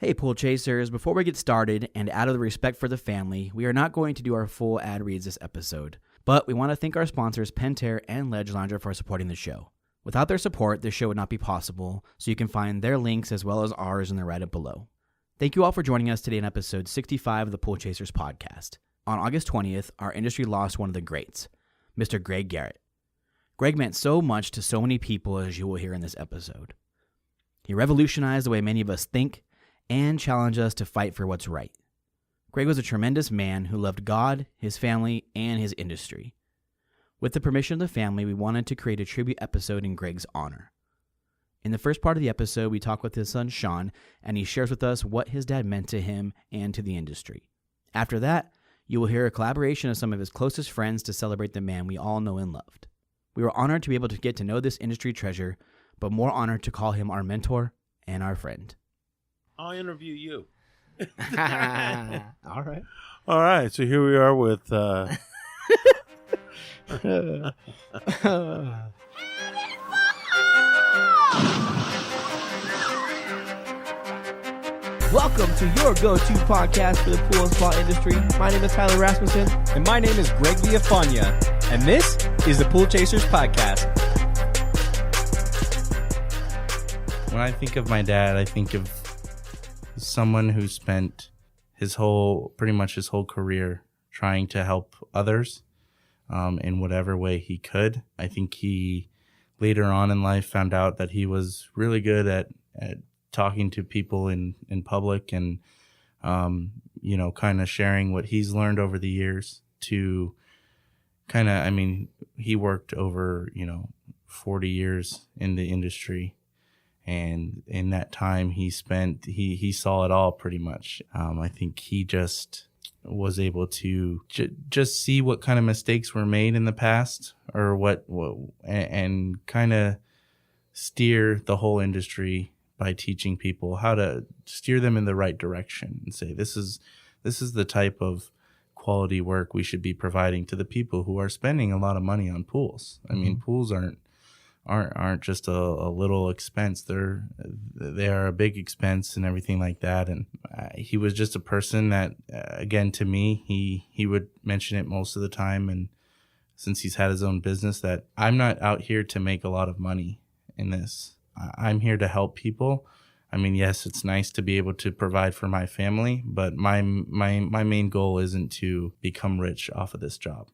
Hey Pool Chasers, before we get started, and out of the respect for the family, we are not going to do our full ad reads this episode. But we want to thank our sponsors Pentair and Ledge Lounger for supporting the show. Without their support, this show would not be possible, so you can find their links as well as ours in the write-up below. Thank you all for joining us today in episode 65 of the Pool Chasers podcast. On August 20th, our industry lost one of the greats, Mr. Greg Garrett. Greg meant so much to so many people, as you will hear in this episode. He revolutionized the way many of us think and challenged us to fight for what's right. Greg was a tremendous man who loved God, his family, and his industry. With the permission of the family, we wanted to create a tribute episode in Greg's honor. In the first part of the episode, we talk with his son, Shawn, and he shares with us what his dad meant to him and to the industry. After that, you will hear a collaboration of some of his closest friends to celebrate the man we all know and loved. We were honored to be able to get to know this industry treasure, but more honored to call him our mentor and our friend. I'll interview you. All right. All right. So here we are with. Welcome to your go-to podcast for the pool and spa industry. My name is Tyler Rasmussen. And my name is Greg Villafania. And this is the Pool Chasers Podcast. When I think of my dad, I think of someone who spent pretty much his whole career trying to help others in whatever way he could. I think he later on in life found out that he was really good at talking to people in public and, kind of sharing what he's learned over the years to he worked over, 40 years in the industry. And in that time he saw it all pretty much. I think he just was able to just see what kind of mistakes were made in the past or and kind of steer the whole industry by teaching people how to steer them in the right direction and say, this is the type of quality work we should be providing to the people who are spending a lot of money on pools. I mean, pools aren't just a little expense. They are a big expense and everything like that. And he was just a person that, again, to me, he would mention it most of the time. And since he's had his own business, that I'm not out here to make a lot of money in this. I'm here to help people. I mean, yes, it's nice to be able to provide for my family, but my main goal isn't to become rich off of this job.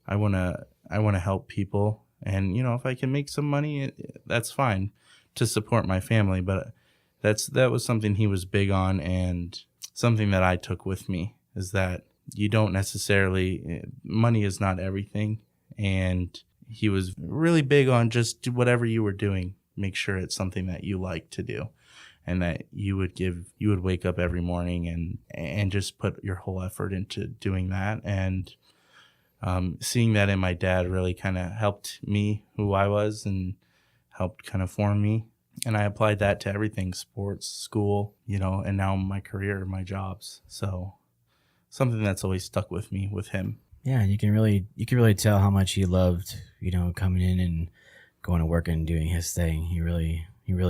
I want to help people. And, if I can make some money, that's fine to support my family. But that was something he was big on, and something that I took with me is that you don't necessarily, money is not everything. And he was really big on just whatever you were doing, make sure it's something that you like to do, and that you would wake up every morning and just put your whole effort into doing that. And seeing that in my dad really kind of helped me who I was and helped kind of form me. And I applied that to everything, sports, school, and now my career, my jobs. So something that's always stuck with me with him. Yeah, you can really tell how much he loved, coming in and going to work and doing his thing. He really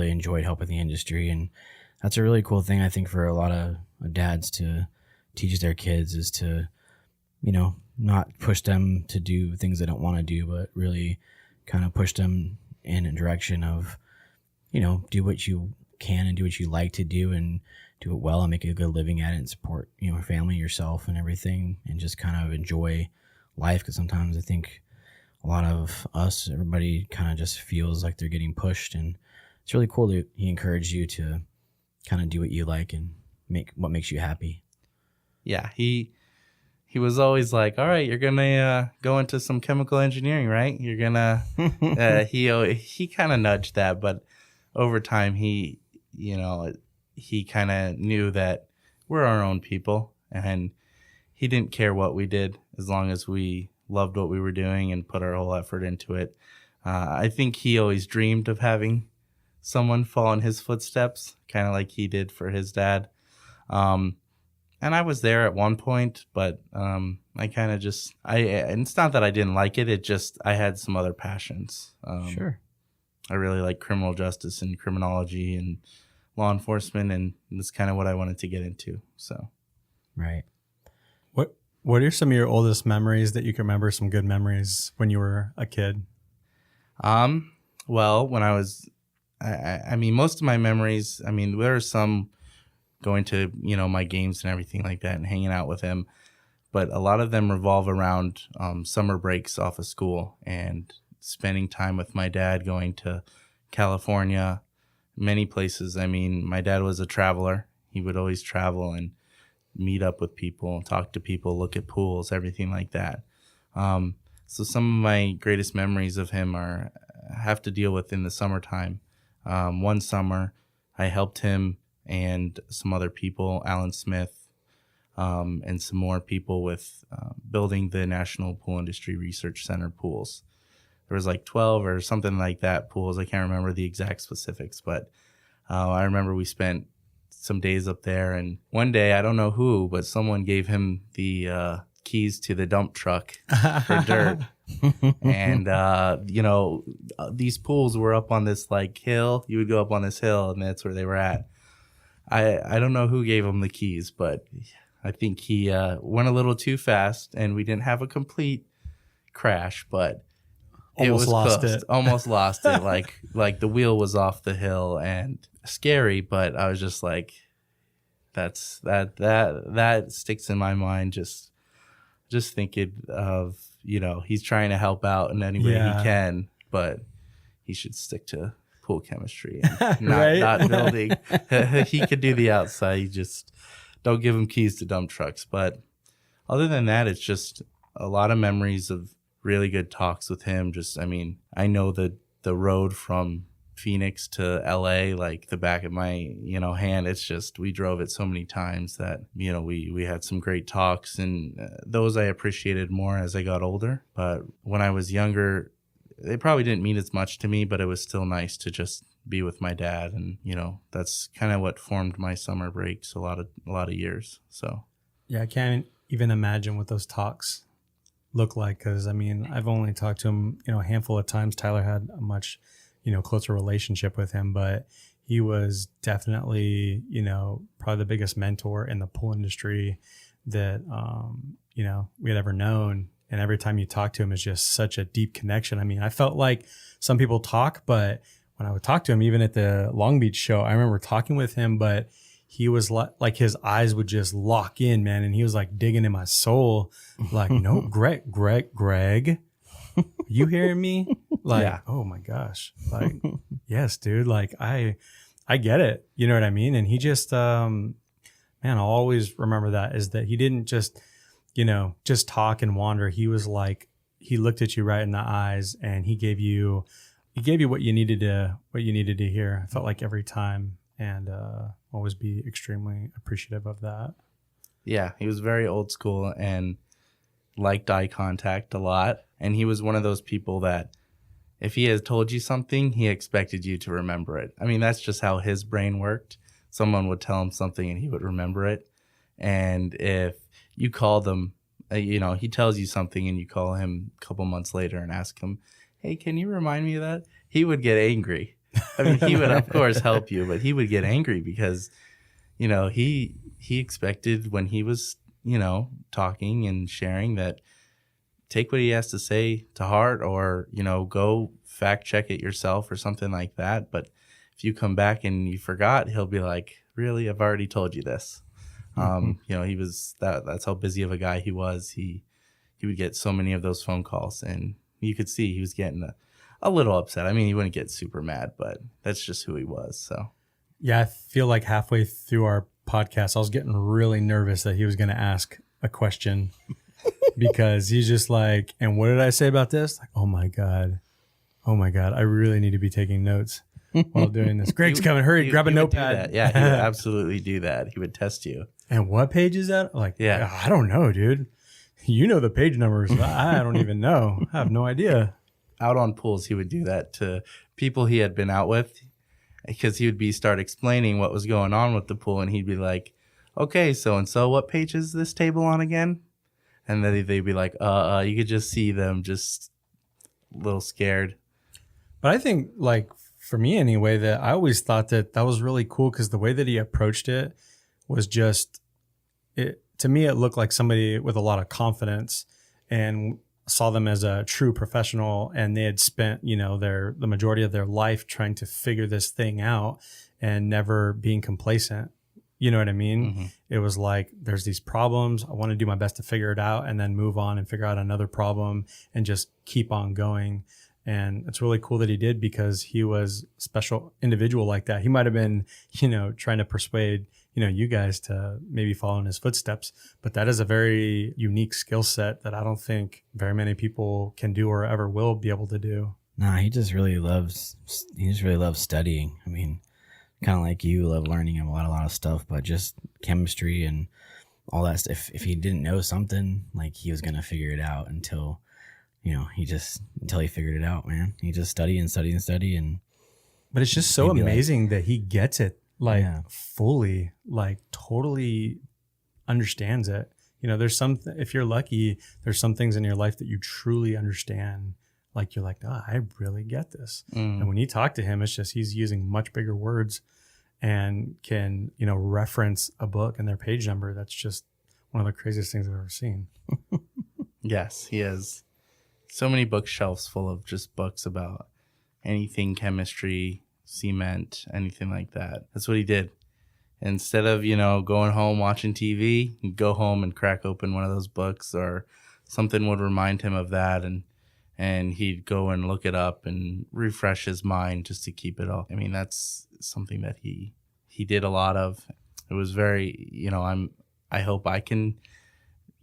enjoyed helping the industry. And that's a really cool thing, I think, for a lot of dads to teach their kids is to, not push them to do things they don't want to do, but really kind of push them in a direction of, do what you can and do what you like to do and do it well and make a good living at it and support, your family, yourself and everything, and just kind of enjoy life. Because sometimes I think a lot of us, everybody kind of just feels like they're getting pushed, and it's really cool that he encouraged you to kind of do what you like and make what makes you happy. Yeah, he was always like, all right, you're going to go into some chemical engineering, right? You're going to, he kind of nudged that, but over time he kind of knew that we're our own people, and he didn't care what we did as long as we loved what we were doing and put our whole effort into it. I think he always dreamed of having someone fall in his footsteps, kind of like he did for his dad. And I was there at one point, but I kind of just, and it's not that I didn't like it. It just, I had some other passions. Sure. I really like criminal justice and criminology, and law enforcement, and that's kind of what I wanted to get into. So, Right. What are some of your oldest memories that you can remember? Some good memories when you were a kid. Well, when I was, I mean, most of my memories. I mean, there are some going to my games and everything like that, and hanging out with him, but a lot of them revolve around summer breaks off of school and spending time with my dad, going to California, many places. I mean, my dad was a traveler. He would always travel and meet up with people, talk to people, look at pools, everything like that. So some of my greatest memories of him have to deal with in the summertime. One summer, I helped him and some other people, Alan Smith, and some more people with building the National Pool Industry Research Center pools. There was like 12 or something like that pools. I can't remember the exact specifics, but I remember we spent some days up there, and one day, I don't know who, but someone gave him the keys to the dump truck for dirt. And these pools were up on this like hill. You would go up on this hill, and that's where they were at. I don't know who gave him the keys, but I think he went a little too fast, and we didn't have a complete crash, but Almost lost close. it. Almost lost it. Like the wheel was off the hill, and scary, but I was just like, that sticks in my mind. Just thinking of, he's trying to help out in any way he can, but he should stick to pool chemistry and not building. He could do the outside. You just don't give him keys to dump trucks. But other than that, it's just a lot of memories of really good talks with him. I know the road from Phoenix to LA like the back of my hand. It's just, we drove it so many times that we had some great talks, and those I appreciated more as I got older. But when I was younger, they probably didn't mean as much to me, but it was still nice to just be with my dad, and that's kind of what formed my summer breaks a lot of years. So Yeah, I can't even imagine what those talks look like, because I've only talked to him a handful of times. Tyler had a much closer relationship with him, but he was definitely probably the biggest mentor in the pool industry that we had ever known. And every time you talk to him, it's just such a deep connection. I felt like some people talk, but when I would talk to him, even at the Long Beach show, I remember talking with him, but he was like his eyes would just lock in, man. And he was like digging in my soul. Like, no, Greg, you hearing me? Like, yeah. Oh my gosh. Like, yes, dude. Like I get it. You know what I mean? And he just, man, I'll always remember that, is that he didn't just talk and wander. He was like, he looked at you right in the eyes, and he gave you what you needed to hear. I felt like every time, and always be extremely appreciative of that. Yeah, he was very old school and liked eye contact a lot. And he was one of those people that if he has told you something, he expected you to remember it. That's just how his brain worked. Someone would tell him something and he would remember it. And if you called him, he tells you something and you call him a couple months later and ask him, hey, can you remind me of that? He would get angry. He would, of course, help you, but he would get angry because, he expected when he was, talking and sharing that take what he has to say to heart, or, go fact check it yourself or something like that. But if you come back and you forgot, he'll be like, really? I've already told you this. He was that's how busy of a guy he was. He would get so many of those phone calls, and you could see he was getting a little upset. He wouldn't get super mad, but that's just who he was. So, yeah, I feel like halfway through our podcast, I was getting really nervous that he was going to ask a question because he's just like, and what did I say about this? Like, oh my God, I really need to be taking notes while doing this. Greg's coming, hurry, grab a notepad. Yeah, he would absolutely do that. He would test you. And what page is that? Like, yeah, I don't know, dude. You know the page numbers. I don't even know. I have no idea. Out on pools, he would do that to people he had been out with, because he would start explaining what was going on with the pool, and he'd be like, okay, so-and-so, what page is this table on again? And then they'd be like, you could just see them just a little scared. But I think, like, for me anyway, that I always thought that was really cool because the way that he approached it was just, to me, it looked like somebody with a lot of confidence, and saw them as a true professional, and they had spent, the majority of their life trying to figure this thing out and never being complacent. You know what I mean? Mm-hmm. It was like, there's these problems. I want to do my best to figure it out and then move on and figure out another problem and just keep on going. And it's really cool that he did, because he was a special individual like that. He might have been, trying to persuade, you guys to maybe follow in his footsteps, but that is a very unique skill set that I don't think very many people can do or ever will be able to do. Nah, he just really loves studying. I mean, kind of like you, love learning a lot of stuff, but just chemistry and all that stuff. If he didn't know something, like, he was going to figure it out until he figured it out, man. He just study. And but it's just so amazing that he gets it fully, totally understands it. There's if you're lucky, there's some things in your life that you truly understand. Like, you're like, I really get this. And when you talk to him, it's just, he's using much bigger words and can, reference a book and their page number. That's just one of the craziest things I've ever seen. Yes, he has so many bookshelves full of just books about anything chemistry, cement, anything like that. That's what he did. Instead of, going home watching TV, he'd go home and crack open one of those books, or something would remind him of that, and he'd go and look it up and refresh his mind just to keep it all. I mean, that's something that he did a lot of. It was very, I hope I can,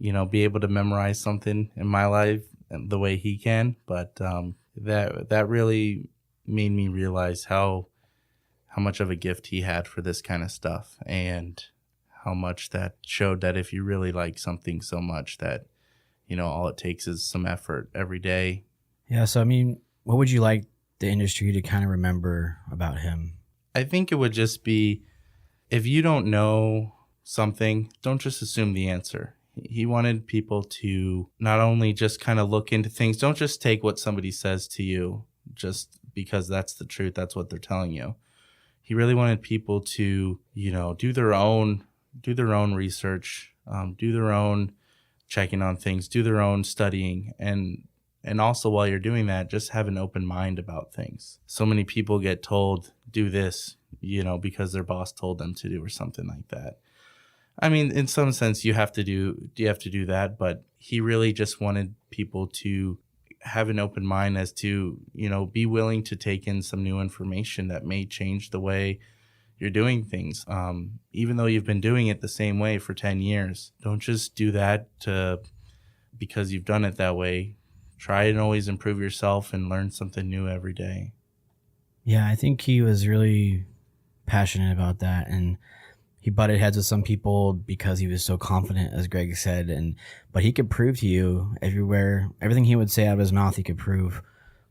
be able to memorize something in my life the way he can. But that really made me realize how much of a gift he had for this kind of stuff, and how much that showed that if you really like something so much that, all it takes is some effort every day. Yeah. So, I mean, what would you like the industry to kind of remember about him? I think it would just be, if you don't know something, don't just assume the answer. He wanted people to not only just kind of look into things, don't just take what somebody says to you just because that's the truth, that's what they're telling you. He really wanted people to, do their own research, do their own checking on things, do their own studying, and also while you're doing that, just have an open mind about things. So many people get told, do this, because their boss told them to do, or something like that. I mean, in some sense, you have to do that, but he really just wanted people to have an open mind as to, be willing to take in some new information that may change the way you're doing things. Even though you've been doing it the same way for 10 years, don't just do that because you've done it that way. Try and always improve yourself and learn something new every day. Yeah, I think he was really passionate about that, and he butted heads with some people because he was so confident, as Greg said, but he could prove to you everything he would say out of his mouth, he could prove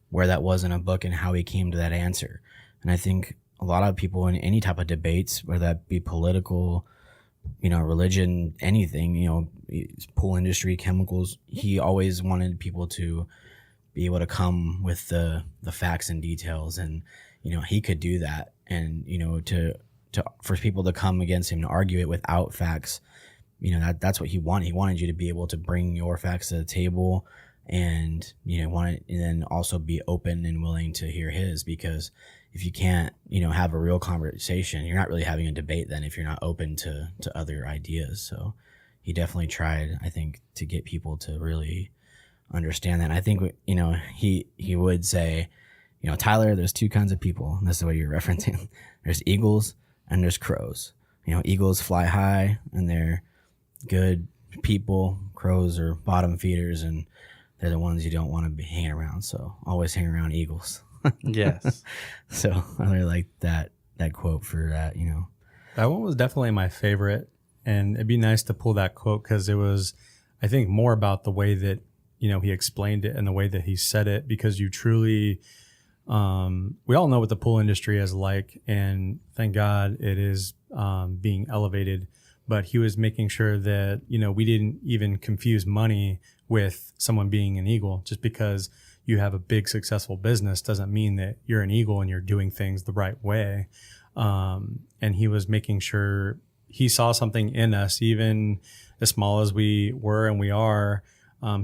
where that was in a book and how he came to that answer. And I think a lot of people in any type of debates, whether that be political, religion, anything, pool industry, chemicals, he always wanted people to be able to come with the facts and details, and he could do that. And for people to come against him to argue it without facts, that's what he wanted. He wanted you to be able to bring your facts to the table, and and then also be open and willing to hear his, because if you can't have a real conversation, you're not really having a debate then, if you're not open to other ideas. So he definitely tried, I think, to get people to really understand that. And I think he would say, Tyler, there's two kinds of people, and this is what you're referencing. There's eagles and there's crows. Eagles fly high and they're good people. Crows are bottom feeders, and they're the ones you don't want to be hanging around. So always hang around eagles. Yes. So I really like that quote for that, That one was definitely my favorite, and it'd be nice to pull that quote, because it was, I think, more about the way that, he explained it and the way that he said it, because you truly, we all know what the pool industry is like, and thank God it is being elevated, but he was making sure that, we didn't even confuse money with someone being an eagle, just because, you have a big successful business doesn't mean that you're an eagle and you're doing things the right way. And he was making sure he saw something in us, even as small as we were and we are.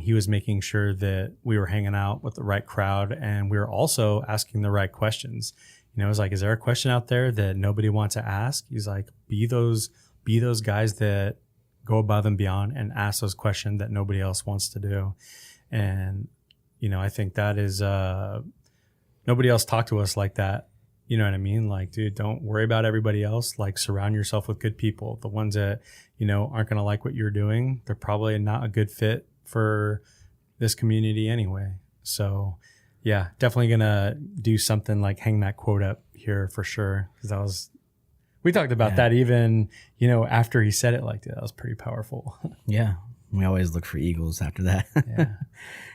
He was making sure that we were hanging out with the right crowd, and we were also asking the right questions. You know, it's like, is there a question out there that nobody wants to ask? He's like, be those guys that go above and beyond and ask those questions that nobody else wants to do. And, you know, I think that is, nobody else talked to us like that. You know what I mean? Like, dude, don't worry about everybody else. Like, surround yourself with good people. The ones that, you know, aren't going to like what you're doing, they're probably not a good fit for this community anyway. So yeah, definitely going to do something like hang that quote up here for sure. Cause we talked about that even, you know, after he said it like that, was pretty powerful. Yeah. We always look for eagles after that. Yeah.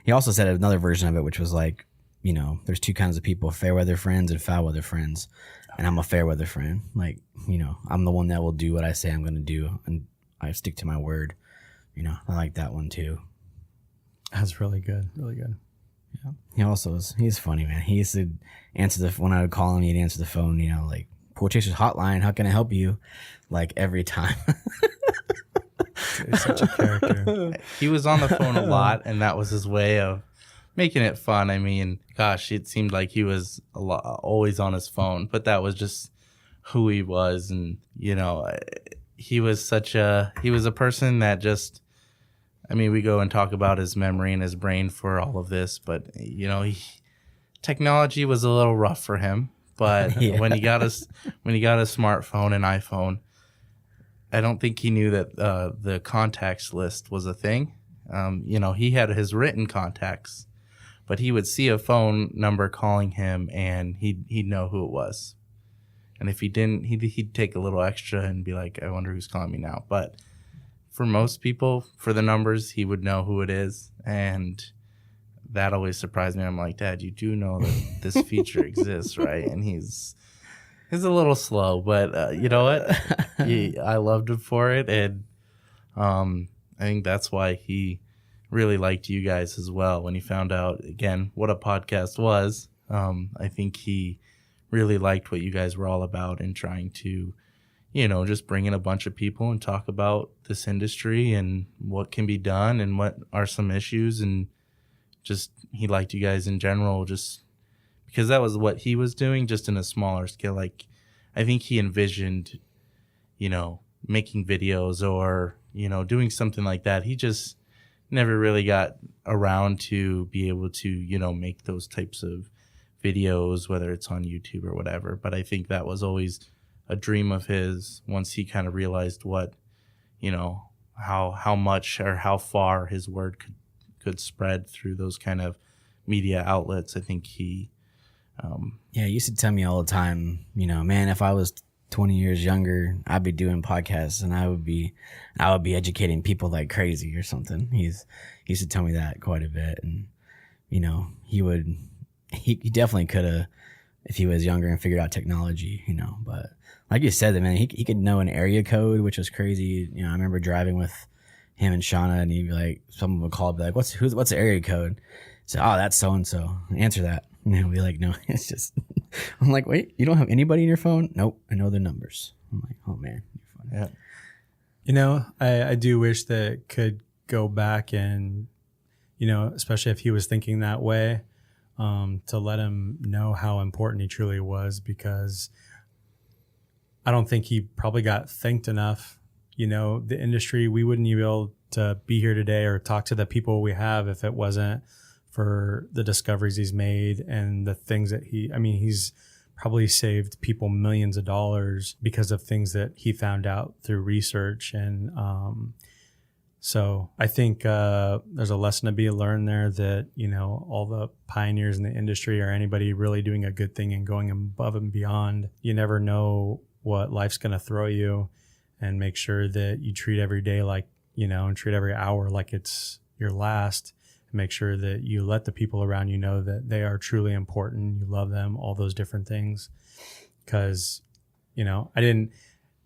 He also said another version of it, which was like, you know, there's two kinds of people, fair weather friends and foul weather friends. And I'm a fair weather friend. Like, you know, I'm the one that will do what I say I'm going to do, and I stick to my word. You know, I like that one too. That's really good. Really good. Yeah. He also he's funny, man. He used to answer when I would call him, he'd answer the phone, you know, like, Pool Chasers Hotline, how can I help you? Like, every time. He's such a character. He was on the phone a lot, and that was his way of making it fun. I mean, gosh, it seemed like he was always on his phone, but that was just who he was. And, you know, he was a person that just, I mean, we go and talk about his memory and his brain for all of this, but, you know, technology was a little rough for him. But when he got a smartphone, an iPhone, I don't think he knew that the contacts list was a thing. You know, he had his written contacts, but he would see a phone number calling him, and he'd know who it was. And if he didn't, he'd take a little extra and be like, I wonder who's calling me now. But for most people, for the numbers, he would know who it is. And that always surprised me. I'm like, Dad, you do know that this feature exists, right? And he's a little slow, but you know what? I loved him for it. And I think that's why he really liked you guys as well. When he found out, again, what a podcast was, I think he really liked what you guys were all about, and trying to, you know, just bring in a bunch of people and talk about this industry and what can be done and what are some issues. And just, he liked you guys in general, just because that was what he was doing, just in a smaller scale. Like, I think he envisioned, you know, making videos or, you know, doing something like that. He just never really got around to be able to, you know, make those types of videos, whether it's on YouTube or whatever. But I think that was always a dream of his, once he kind of realized what, you know, how much or how far his word could spread through those kind of media outlets. I think he he used to tell me all the time, you know, man, if I was 20 years younger, I'd be doing podcasts, and I would be educating people like crazy or something. He used to tell me that quite a bit. And, you know, he definitely could have, if he was younger and figured out technology, you know. But like you said, man, he could know an area code, which was crazy. You know, I remember driving with him and Shawn, and he'd be like, someone would call, be like, what's the area code? So, oh, that's so and so. Answer that. And he'll be like, no, it's just. I'm like, wait, you don't have anybody in your phone? Nope, I know their numbers. I'm like, oh man, you're funny. Yeah. You know, I do wish that it could go back and, you know, especially if he was thinking that way, to let him know how important he truly was, because I don't think he probably got thanked enough. You know, the industry, we wouldn't even be able to be here today or talk to the people we have if it wasn't for the discoveries he's made and the things that he's probably saved people millions of dollars because of things that he found out through research. And so I think there's a lesson to be learned there, that, you know, all the pioneers in the industry, or anybody really doing a good thing and going above and beyond, you never know what life's going to throw you, and make sure that you treat every day like, you know, and treat every hour like it's your last. Make sure that you let the people around you know that they are truly important. You love them, all those different things. Because, you know, I didn't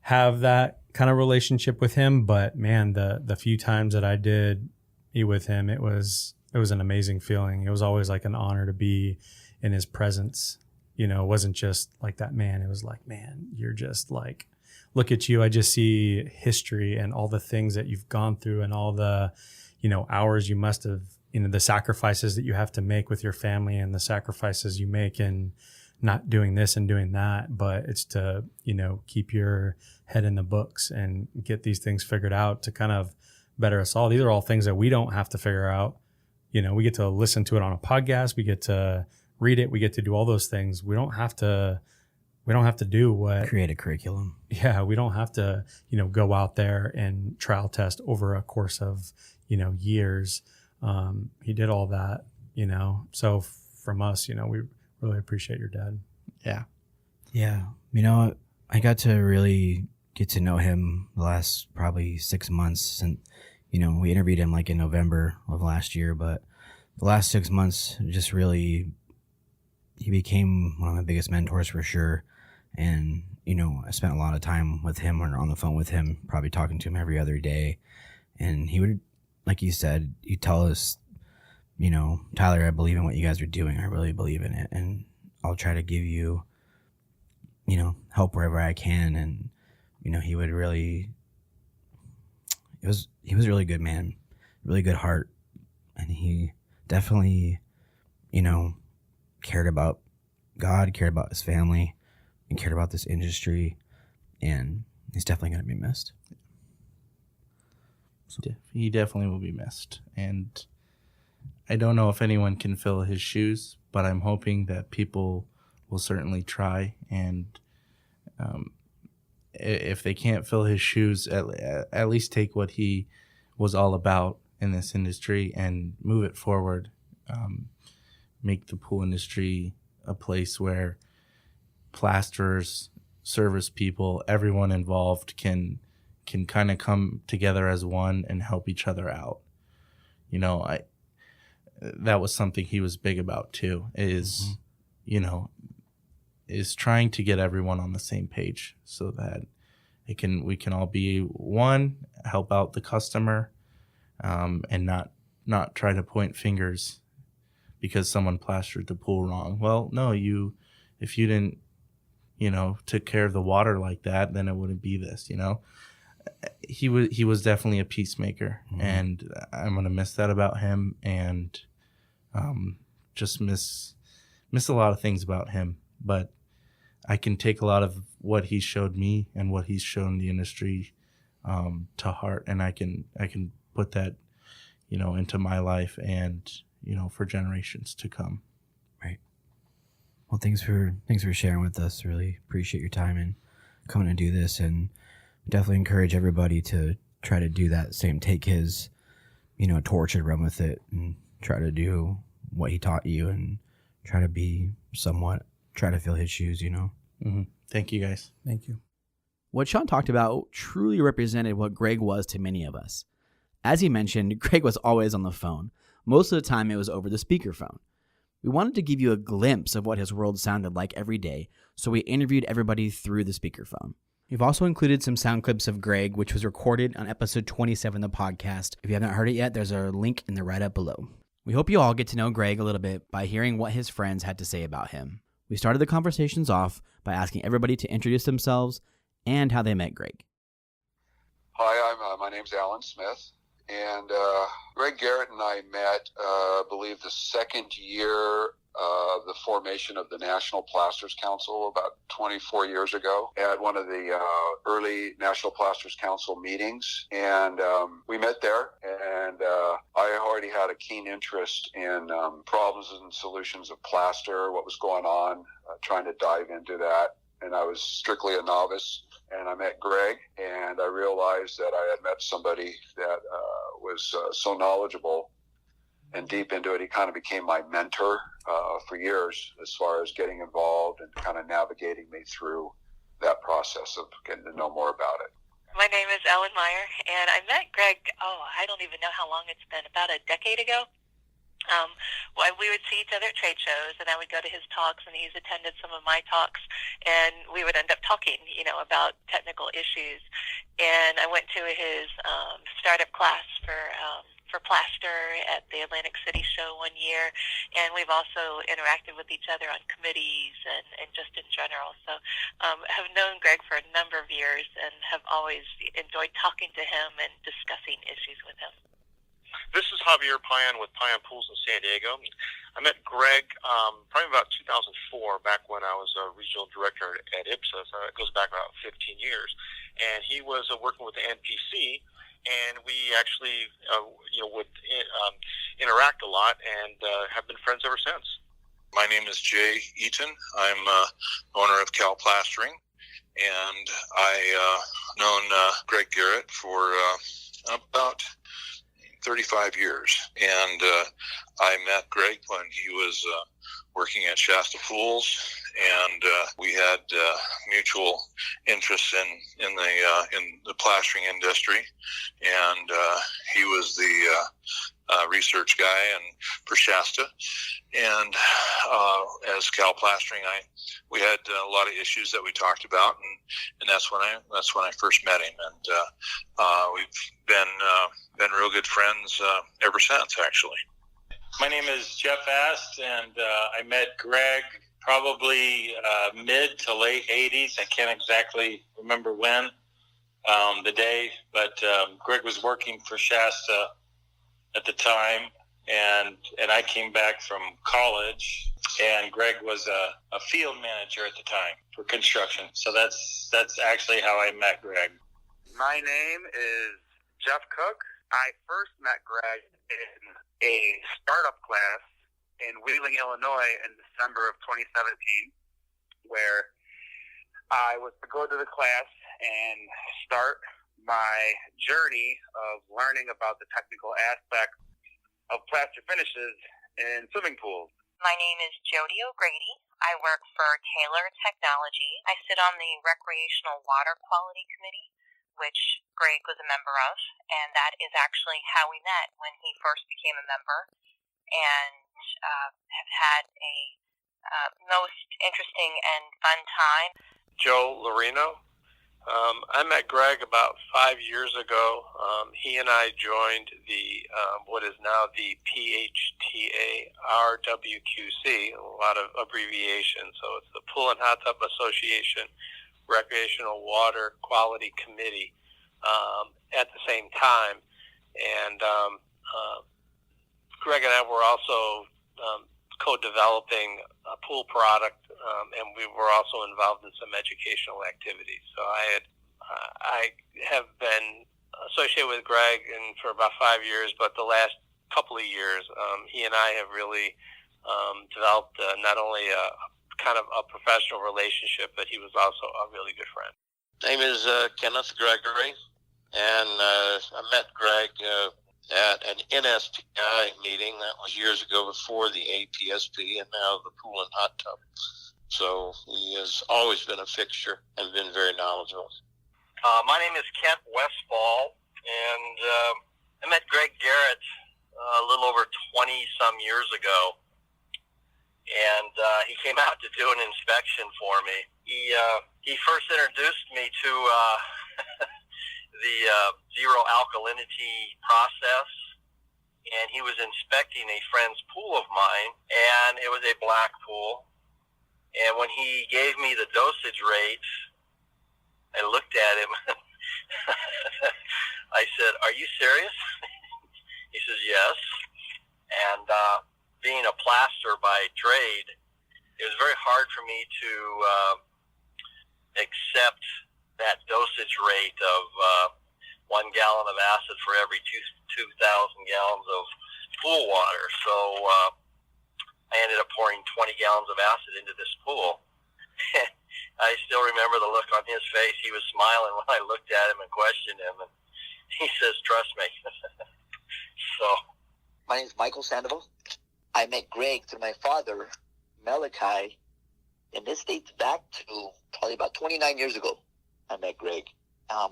have that kind of relationship with him, but man, the few times that I did be with him, it was an amazing feeling. It was always like an honor to be in his presence. You know, it wasn't just like that man. It was like, man, you're just like, look at you. I just see history and all the things that you've gone through and all the, you know, hours you must have, you know, the sacrifices that you have to make with your family and the sacrifices you make in not doing this and doing that. But it's to, you know, keep your head in the books and get these things figured out to kind of better us all. These are all things that we don't have to figure out. You know, we get to listen to it on a podcast. We get to read it. We get to do all those things. We don't have to do what Create a curriculum. Yeah, we don't have to, you know, go out there and trial test over a course of, you know, years. He did all that, you know. So from us, you know, we really appreciate your dad. Yeah. Yeah. You know, I got to really get to know him the last probably 6 months. And, you know, we interviewed him like in November of last year, but the last 6 months just really, he became one of my biggest mentors for sure. And, you know, I spent a lot of time with him or on the phone with him, probably talking to him every other day. And he would, like you said, he'd tell us, you know, Tyler, I believe in what you guys are doing. I really believe in it. And I'll try to give you, you know, help wherever I can. And, you know, he would really, he was a really good man, really good heart. And he definitely, you know, cared about God, cared about his family, and cared about this industry. And he's definitely going to be missed. He definitely will be missed. And I don't know if anyone can fill his shoes, but I'm hoping that people will certainly try. And if they can't fill his shoes, at least take what he was all about in this industry and move it forward. Make the pool industry a place where plasterers, service people, everyone involved can kind of come together as one and help each other out. You know, that was something he was big about too, is, you know, is trying to get everyone on the same page so that we can all be one, help out the customer, and not try to point fingers because someone plastered the pool wrong. Well, no, if you didn't, you know, took care of the water like that, then it wouldn't be this, you know. He was definitely a peacemaker, and I'm gonna miss that about him, and just miss a lot of things about him. But I can take a lot of what he showed me and what he's shown the industry to heart, and I can put that, you know, into my life and, you know, for generations to come. Right. Well, thanks for sharing with us. Really appreciate your time and coming to do this, and definitely encourage everybody to try to do that same, take his, you know, torch and run with it and try to do what he taught you and try to fill his shoes, you know. Mm-hmm. Thank you, guys. Thank you. What Shawn talked about truly represented what Greg was to many of us. As he mentioned, Greg was always on the phone. Most of the time it was over the speakerphone. We wanted to give you a glimpse of what his world sounded like every day, so we interviewed everybody through the speakerphone. We've also included some sound clips of Greg, which was recorded on episode 27 of the podcast. If you haven't heard it yet, there's a link in the write-up below. We hope you all get to know Greg a little bit by hearing what his friends had to say about him. We started the conversations off by asking everybody to introduce themselves and how they met Greg. Hi, my name's Alan Smith, and Greg Garrett and I met, I believe, the second year of the formation of the National Plasters Council about 24 years ago at one of the early National Plasters Council meetings. And we met there, and I already had a keen interest in problems and solutions of plaster, what was going on, trying to dive into that. And I was strictly a novice. And I met Greg, and I realized that I had met somebody that was so knowledgeable and deep into it. He kind of became my mentor for years as far as getting involved and kind of navigating me through that process of getting to know more about it. My name is Ellen Meyer, and I met Greg, I don't even know how long it's been, about a decade ago. We would see each other at trade shows, and I would go to his talks, and he's attended some of my talks, and we would end up talking, you know, about technical issues. And I went to his startup class for for plaster at the Atlantic City show one year, and we've also interacted with each other on committees and just in general. So have known Greg for a number of years and have always enjoyed talking to him and discussing issues with him. This is Javier Payan with Payan Pools in San Diego. I met Greg probably about 2004, back when I was a regional director at IPSA. So it goes back about 15 years. And he was working with the NPC, and we actually would interact a lot and have been friends ever since. My name is Jay Eaton. I'm owner of Cal Plastering, and I known Greg Garrett for about 35 years, and I met Greg when he was working at Shasta Pools, and we had mutual interests in the plastering industry, and he was the research guy for Shasta, and as Cal Plastering, we had a lot of issues that we talked about, and that's when I first met him, and we've been real good friends ever since, actually. My name is Jeff Ast, and I met Greg probably mid to late 80s. I can't exactly remember when, the day, but Greg was working for Shasta at the time, and I came back from college, and Greg was a field manager at the time for construction. So that's actually how I met Greg. My name is Jeff Cook. I first met Greg in a startup class in Wheeling, Illinois in December of 2017, where I was to go to the class and start my journey of learning about the technical aspects of plaster finishes in swimming pools. My name is Jody O'Grady. I work for Taylor Technology. I sit on the Recreational Water Quality Committee, which Greg was a member of, and that is actually how we met when he first became a member, and have had a most interesting and fun time. Joe Lorino. I met Greg about 5 years ago. He and I joined the what is now the PHTA RWQC, a lot of abbreviations. So it's the Pool and Hot Tub Association Recreational Water Quality Committee at the same time. And Greg and I were also co-developing a pool product, and we were also involved in some educational activities. So I have been associated with Greg for about 5 years, but the last couple of years, he and I have really developed not only a kind of a professional relationship, but he was also a really good friend. Name is Kenneth Gregory, and I met Greg at an NSPI meeting. That was years ago, before the APSP and now the Pool and Hot Tub. So he has always been a fixture and been very knowledgeable. My name is Kent Westfall, and I met Greg Garrett a little over 20-some years ago, and he came out to do an inspection for me. He first introduced me to the zero alkalinity process, and he was inspecting a friend's pool of mine, and it was a black pool. And when he gave me the dosage rate, I looked at him. I said, "Are you serious?" He says, "Yes." And being a plaster by trade, it was very hard for me to accept that dosage rate of 1 gallon of acid for every 2,000 gallons of pool water. So I ended up pouring 20 gallons of acid into this pool. I still remember the look on his face. He was smiling when I looked at him and questioned him, and he says, "Trust me." So, my name is Michael Sandoval. I met Greg through my father, Malachi, and this dates back to probably about 29 years ago. I met Greg.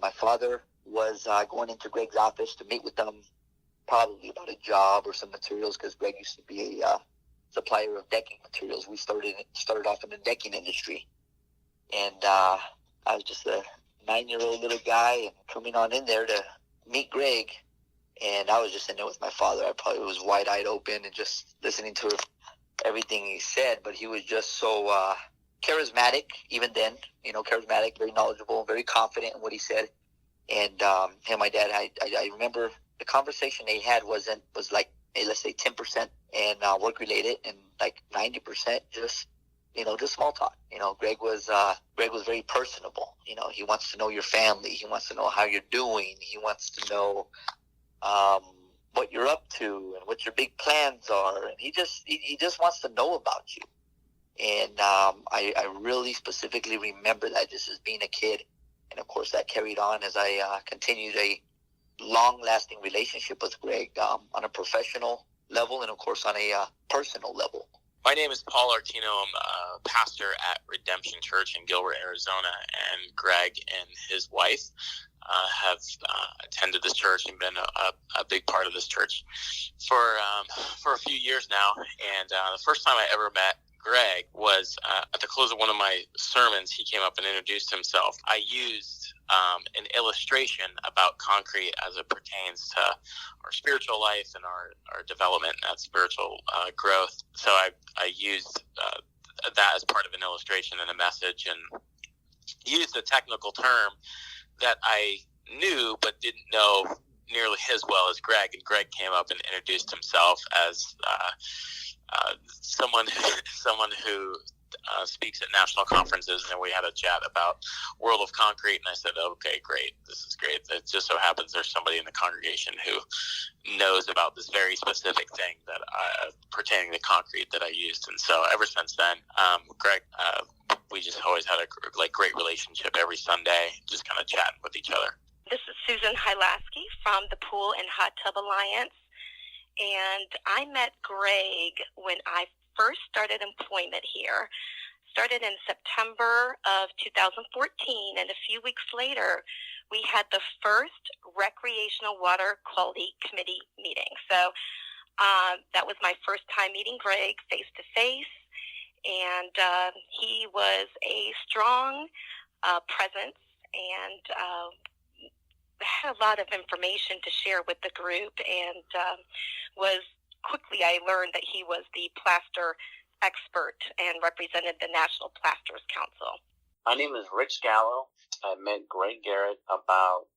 My father was going into Greg's office to meet with them, probably about a job or some materials, because Greg used to be a supplier of decking materials. We started off in the decking industry, and I was just a 9-year-old little guy, and coming on in there to meet Greg, And I was just in there with my father. I probably was wide-eyed open and just listening to everything he said. But he was just so charismatic, even then, charismatic, very knowledgeable, very confident in what he said. And him and my dad, I remember the conversation they had was like, hey, let's say 10% and work-related, and like 90% just small talk. Greg was very personable. He wants to know your family. He wants to know how you're doing. He wants to know what you're up to and what your big plans are. And he just wants to know about you. And I really specifically remember that just as being a kid. And of course that carried on as I continued a long-lasting relationship with Greg on a professional level and of course on a personal level. My name is Paul Artino. I'm a pastor at Redemption Church in Gilbert, Arizona, and Greg and his wife have attended this church and been a big part of this church for a few years now. And the first time I ever met Greg was at the close of one of my sermons. He came up and introduced himself. I used an illustration about concrete as it pertains to our spiritual life and our development and that spiritual growth. So I used that as part of an illustration and a message, and used a technical term that I knew but didn't know nearly as well as Greg. And Greg came up and introduced himself as someone who speaks at national conferences, and we had a chat about World of Concrete, and I said, okay, great, this is great. It just so happens there's somebody in the congregation who knows about this very specific thing that pertaining to concrete that I used. And so ever since then, Greg, we just always had a great relationship every Sunday, just kind of chatting with each other. This is Susan Hylaski from the Pool and Hot Tub Alliance, and I met Greg when I first started employment here. Started in September of 2014, and a few weeks later, we had the first Recreational Water Quality Committee meeting. So that was my first time meeting Greg face-to-face, and he was a strong presence and had a lot of information to share with the group, and quickly I learned that he was the plaster expert and represented the National Plasters Council. My name is Rich Gallo. I met Greg Garrett about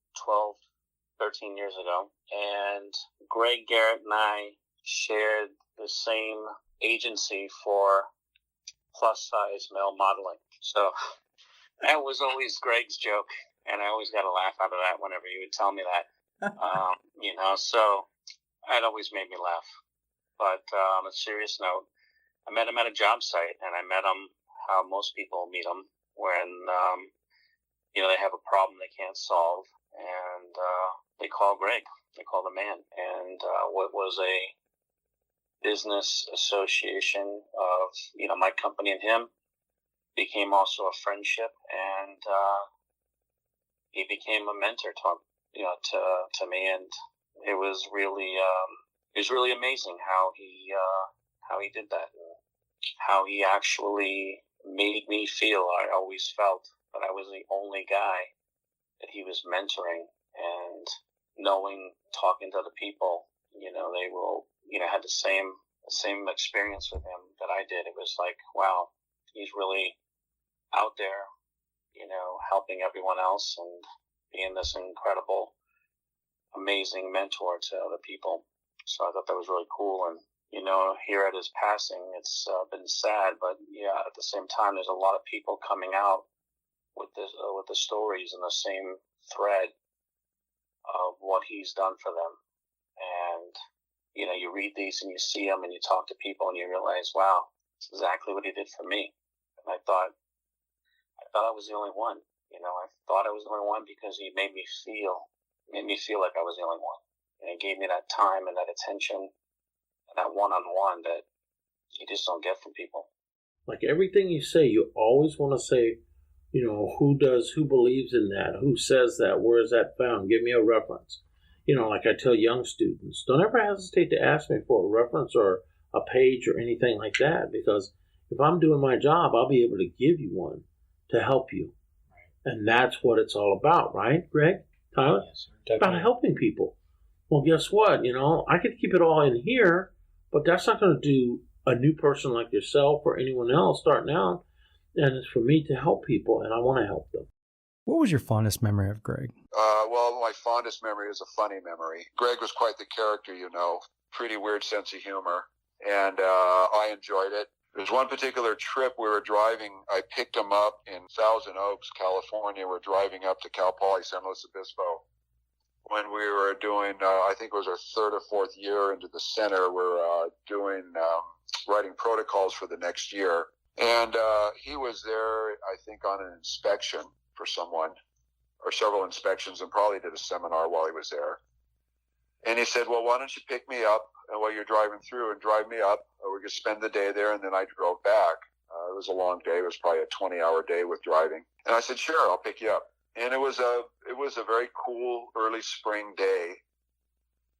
13 years ago, and Greg Garrett and I shared the same agency for plus-size male modeling. So that was always Greg's joke, and I always got a laugh out of that whenever he would tell me that. So that always made me laugh. But on a serious note, I met him at a job site, and I met him how most people meet him when, they have a problem they can't solve, and they call Greg. They call the man. And what was a business association of, my company and him became also a friendship, and he became a mentor to me, and it was really amazing how he did that, and how he actually made me feel. I always felt that I was the only guy that he was mentoring, and talking to other people, they will, had the same experience with him that I did. It was like, wow, he's really out there, helping everyone else and being this incredible, amazing mentor to other people. So I thought that was really cool. And, here at his passing, it's been sad, but yeah, at the same time, there's a lot of people coming out with the stories and the same thread of what he's done for them. And, you read these and you see them and you talk to people and you realize, wow, it's exactly what he did for me. And I thought I was the only one. I thought I was the only one because he made me feel like I was the only one. And he gave me that time and that attention and that one-on-one that you just don't get from people. Like everything you say, you always want to say, who believes in that? Who says that? Where is that found? Give me a reference. Like I tell young students, don't ever hesitate to ask me for a reference or a page or anything like that, because if I'm doing my job, I'll be able to give you one to help you. And that's what it's all about, right, Greg? Tyler? Yes, it's about helping people. Well, guess what? I could keep it all in here, but that's not going to do a new person like yourself or anyone else starting out. And it's for me to help people, and I want to help them. What was your fondest memory of Greg? Well, my fondest memory is a funny memory. Greg was quite the character, pretty weird sense of humor, and I enjoyed it. There's one particular trip we were driving. I picked him up in Thousand Oaks, California. We're driving up to Cal Poly San Luis Obispo. When we were doing, I think it was our third or fourth year into the center, we're doing writing protocols for the next year. And he was there, I think, on an inspection for someone, or several inspections, and probably did a seminar while he was there. And he said, well, why don't you pick me up while you're driving through and drive me up? We could spend the day there, and then I drove back. It was a long day. It was probably a 20-hour day with driving. And I said, sure, I'll pick you up. And it was a very cool early spring day.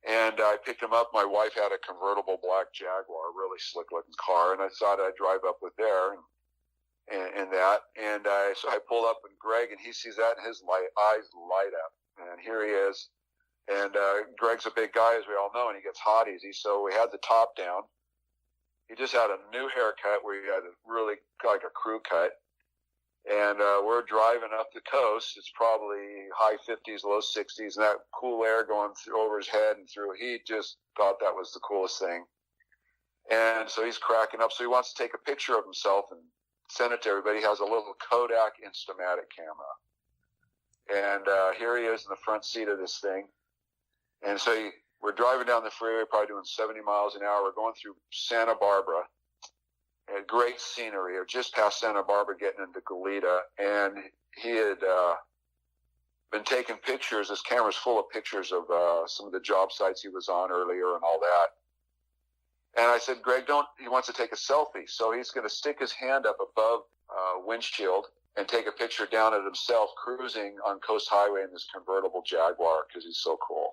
And I picked him up. My wife had a convertible black Jaguar, really slick-looking car, and I thought I'd drive up with there and that. And so I pulled up with Greg, and he sees that, and his eyes light up. And here he is. And Greg's a big guy, as we all know, and he gets hot easy. So we had the top down. He just had a new haircut where he had really like a crew cut. And we're driving up the coast. It's probably high 50s, low 60s, and that cool air going over his head and through. He just thought that was the coolest thing. And so he's cracking up. So he wants to take a picture of himself and send it to everybody. He has a little Kodak Instamatic camera. And here he is in the front seat of this thing. And so we're driving down the freeway, probably doing 70 miles an hour. We're going through Santa Barbara. And great scenery. Or just past Santa Barbara, getting into Goleta. And he had been taking pictures. His camera's full of pictures of some of the job sites he was on earlier and all that. And I said, Greg, he wants to take a selfie. So he's going to stick his hand up above windshield and take a picture down at himself cruising on Coast Highway in this convertible Jaguar because he's so cool.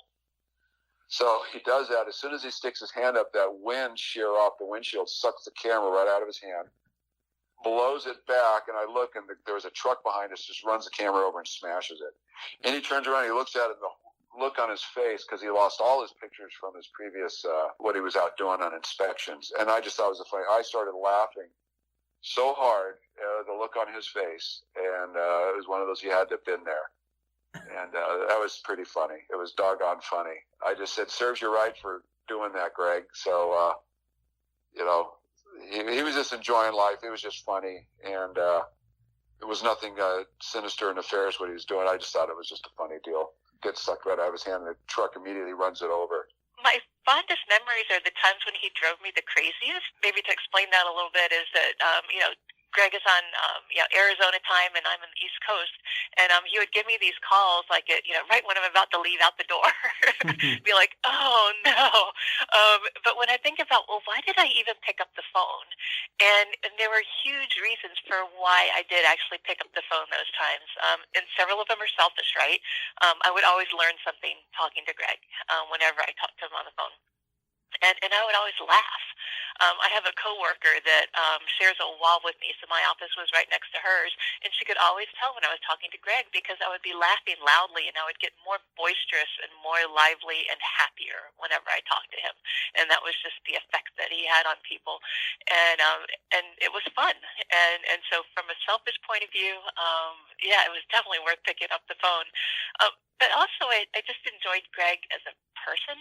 So he does that. As soon as he sticks his hand up, that wind shear off the windshield sucks the camera right out of his hand, blows it back, and I look, and there was a truck behind us, just runs the camera over and smashes it. And he turns around, he looks at it, and the look on his face, because he lost all his pictures from his previous, what he was out doing on inspections. And I just thought it was funny. I started laughing so hard, the look on his face, and it was one of those, you had to have been there. And that was pretty funny. It was doggone funny. I just said, serves you right for doing that, Greg. So, he was just enjoying life. It was just funny. And it was nothing sinister or nefarious what he was doing. I just thought it was just a funny deal. Gets sucked right out of his hand, and the truck immediately runs it over. My fondest memories are the times when he drove me the craziest. Maybe to explain that a little bit is that, Greg is on, Arizona time, and I'm on the East Coast, and he would give me these calls, like, right when I'm about to leave out the door, be like, oh, no. But when I think about, well, why did I even pick up the phone? And there were huge reasons for why I did actually pick up the phone those times, and several of them are selfish, right? I would always learn something talking to Greg whenever I talked to him on the phone. And I would always laugh. I have a coworker that shares a wall with me, so my office was right next to hers, and she could always tell when I was talking to Greg because I would be laughing loudly, and I would get more boisterous and more lively and happier whenever I talked to him. And that was just the effect that he had on people. And it was fun. And so from a selfish point of view, it was definitely worth picking up the phone. But also, I just enjoyed Greg as a person.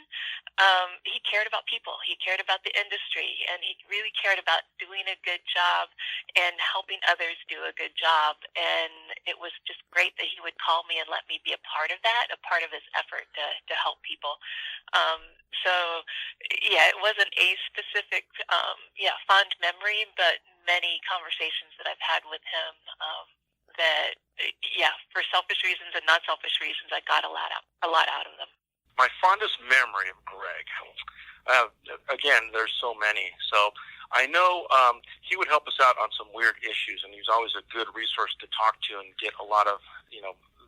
He cared about people. He cared about the industry, and he really cared about doing a good job and helping others do a good job. And it was just great that he would call me and let me be a part of that, a part of his effort to help people. It wasn't a specific, fond memoy, but many conversations that I've had with him for selfish reasons and non-selfish reasons, I got a lot out of them. My fondest memory of Greg, again, there's so many. So I know he would help us out on some weird issues, and he was always a good resource to talk to and get a lot of,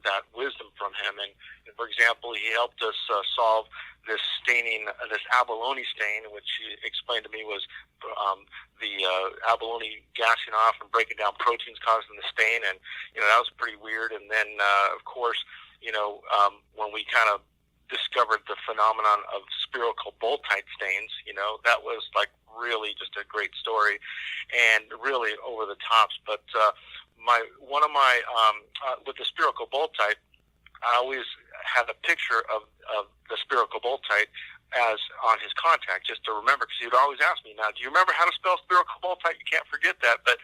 that wisdom from him. And for example, he helped us solve this staining, this abalone stain, which he explained to me was the abalone gassing off and breaking down proteins causing the stain. And, that was pretty weird. And then, of course, when we kind of discovered the phenomenon of spherical boltite stains. That was like really just a great story, and really over the tops. But with the spherical boltite, I always had a picture of the spherical boltite as on his contact, just to remember, because he would always ask me, now, do you remember how to spell spherical boltite? You can't forget that. But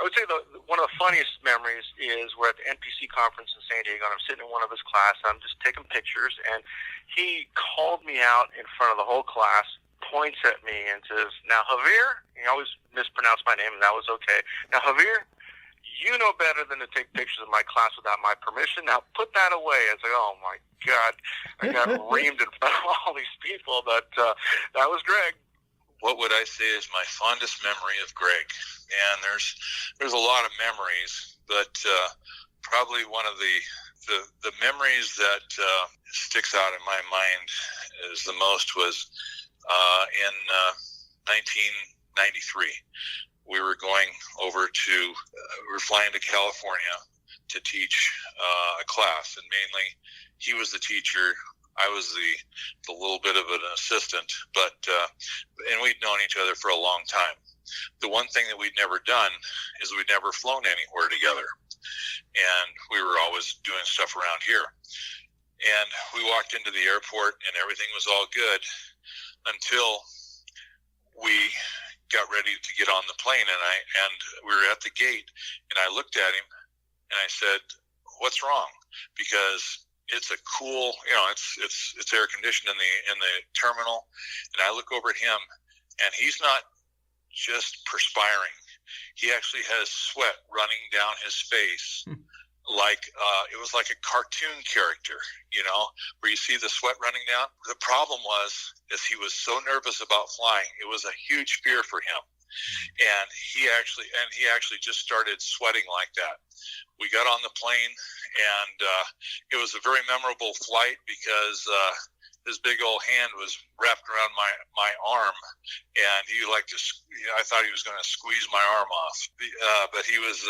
I would say one of the funniest memories is we're at the NPC conference in San Diego, and I'm sitting in one of his class, and I'm just taking pictures, and he called me out in front of the whole class, points at me and says, now, Javier, he always mispronounced my name, and that was okay. Now, Javier, you know better than to take pictures of my class without my permission. Now put that away. I was like, oh my God, I got reamed in front of all these people. But that was Greg. What would I say is my fondest memory of Greg? And there's a lot of memories, but probably one of the memories that sticks out in my mind is the most was in 1993. We were going over we were flying to California to teach a class, and mainly he was the teacher. I was the little bit of an assistant, and we'd known each other for a long time. The one thing that we'd never done is we'd never flown anywhere together, and we were always doing stuff around here. And we walked into the airport, and everything was all good until we got ready to get on the plane, and we were at the gate, and I looked at him and I said, what's wrong? Because it's a cool, it's air conditioned in the terminal, and I look over at him, and he's not just perspiring. He actually has sweat running down his face. Like it was like a cartoon character, where you see the sweat running down. The problem was he was so nervous about flying. It was a huge fear for him, and he actually just started sweating like that. We got on the plane, and it was a very memorable flight because his big old hand was wrapped around my arm, and I thought he was going to squeeze my arm off. But he was,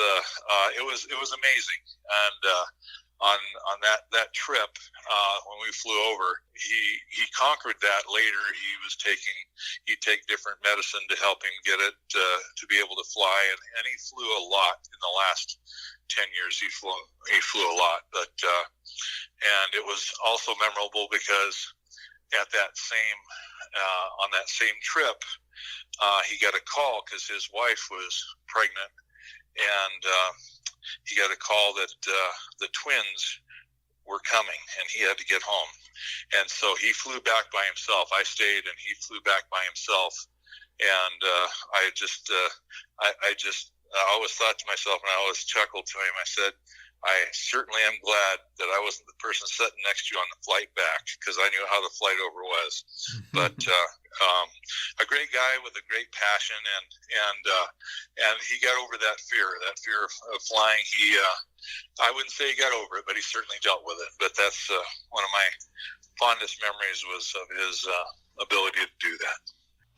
it was amazing. And on that trip, when we flew over, he conquered that. Later, he'd take different medicine to help him get it to be able to fly, and he flew a lot in the last 10 years. He flew a lot, but and it was also memorable because at that same on that same trip, he got a call because his wife was pregnant, and he got a call that the twins were coming, and he had to get home. And so he flew back by himself. I stayed, and he flew back by himself. And I always thought to myself, and I always chuckled to him, I said, I certainly am glad that I wasn't the person sitting next to you on the flight back, because I knew how the flight over was. But a great guy with a great passion, and he got over that fear of flying. I wouldn't say he got over it, but he certainly dealt with it. But that's one of my fondest memories was of his ability to do that.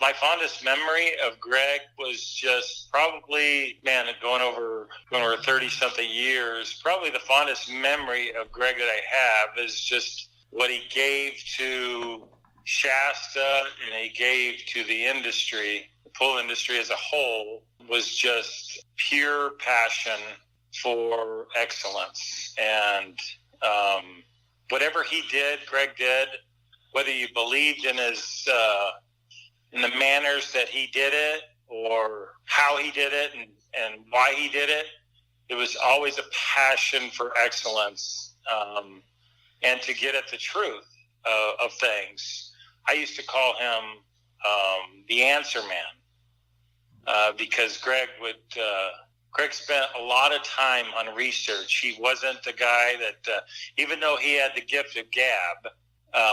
My fondest memory of Greg was just probably, going over 30-something years, probably the fondest memory of Greg that I have is just what he gave to Shasta and he gave to the industry, the pool industry as a whole, was just pure passion for excellence. And whatever he did, Greg did, whether you believed in his in the manners that he did it or how he did it and why he did it, it was always a passion for excellence and to get at the truth of things. I used to call him the answer man because Greg spent a lot of time on research. He wasn't the guy that, even though he had the gift of gab,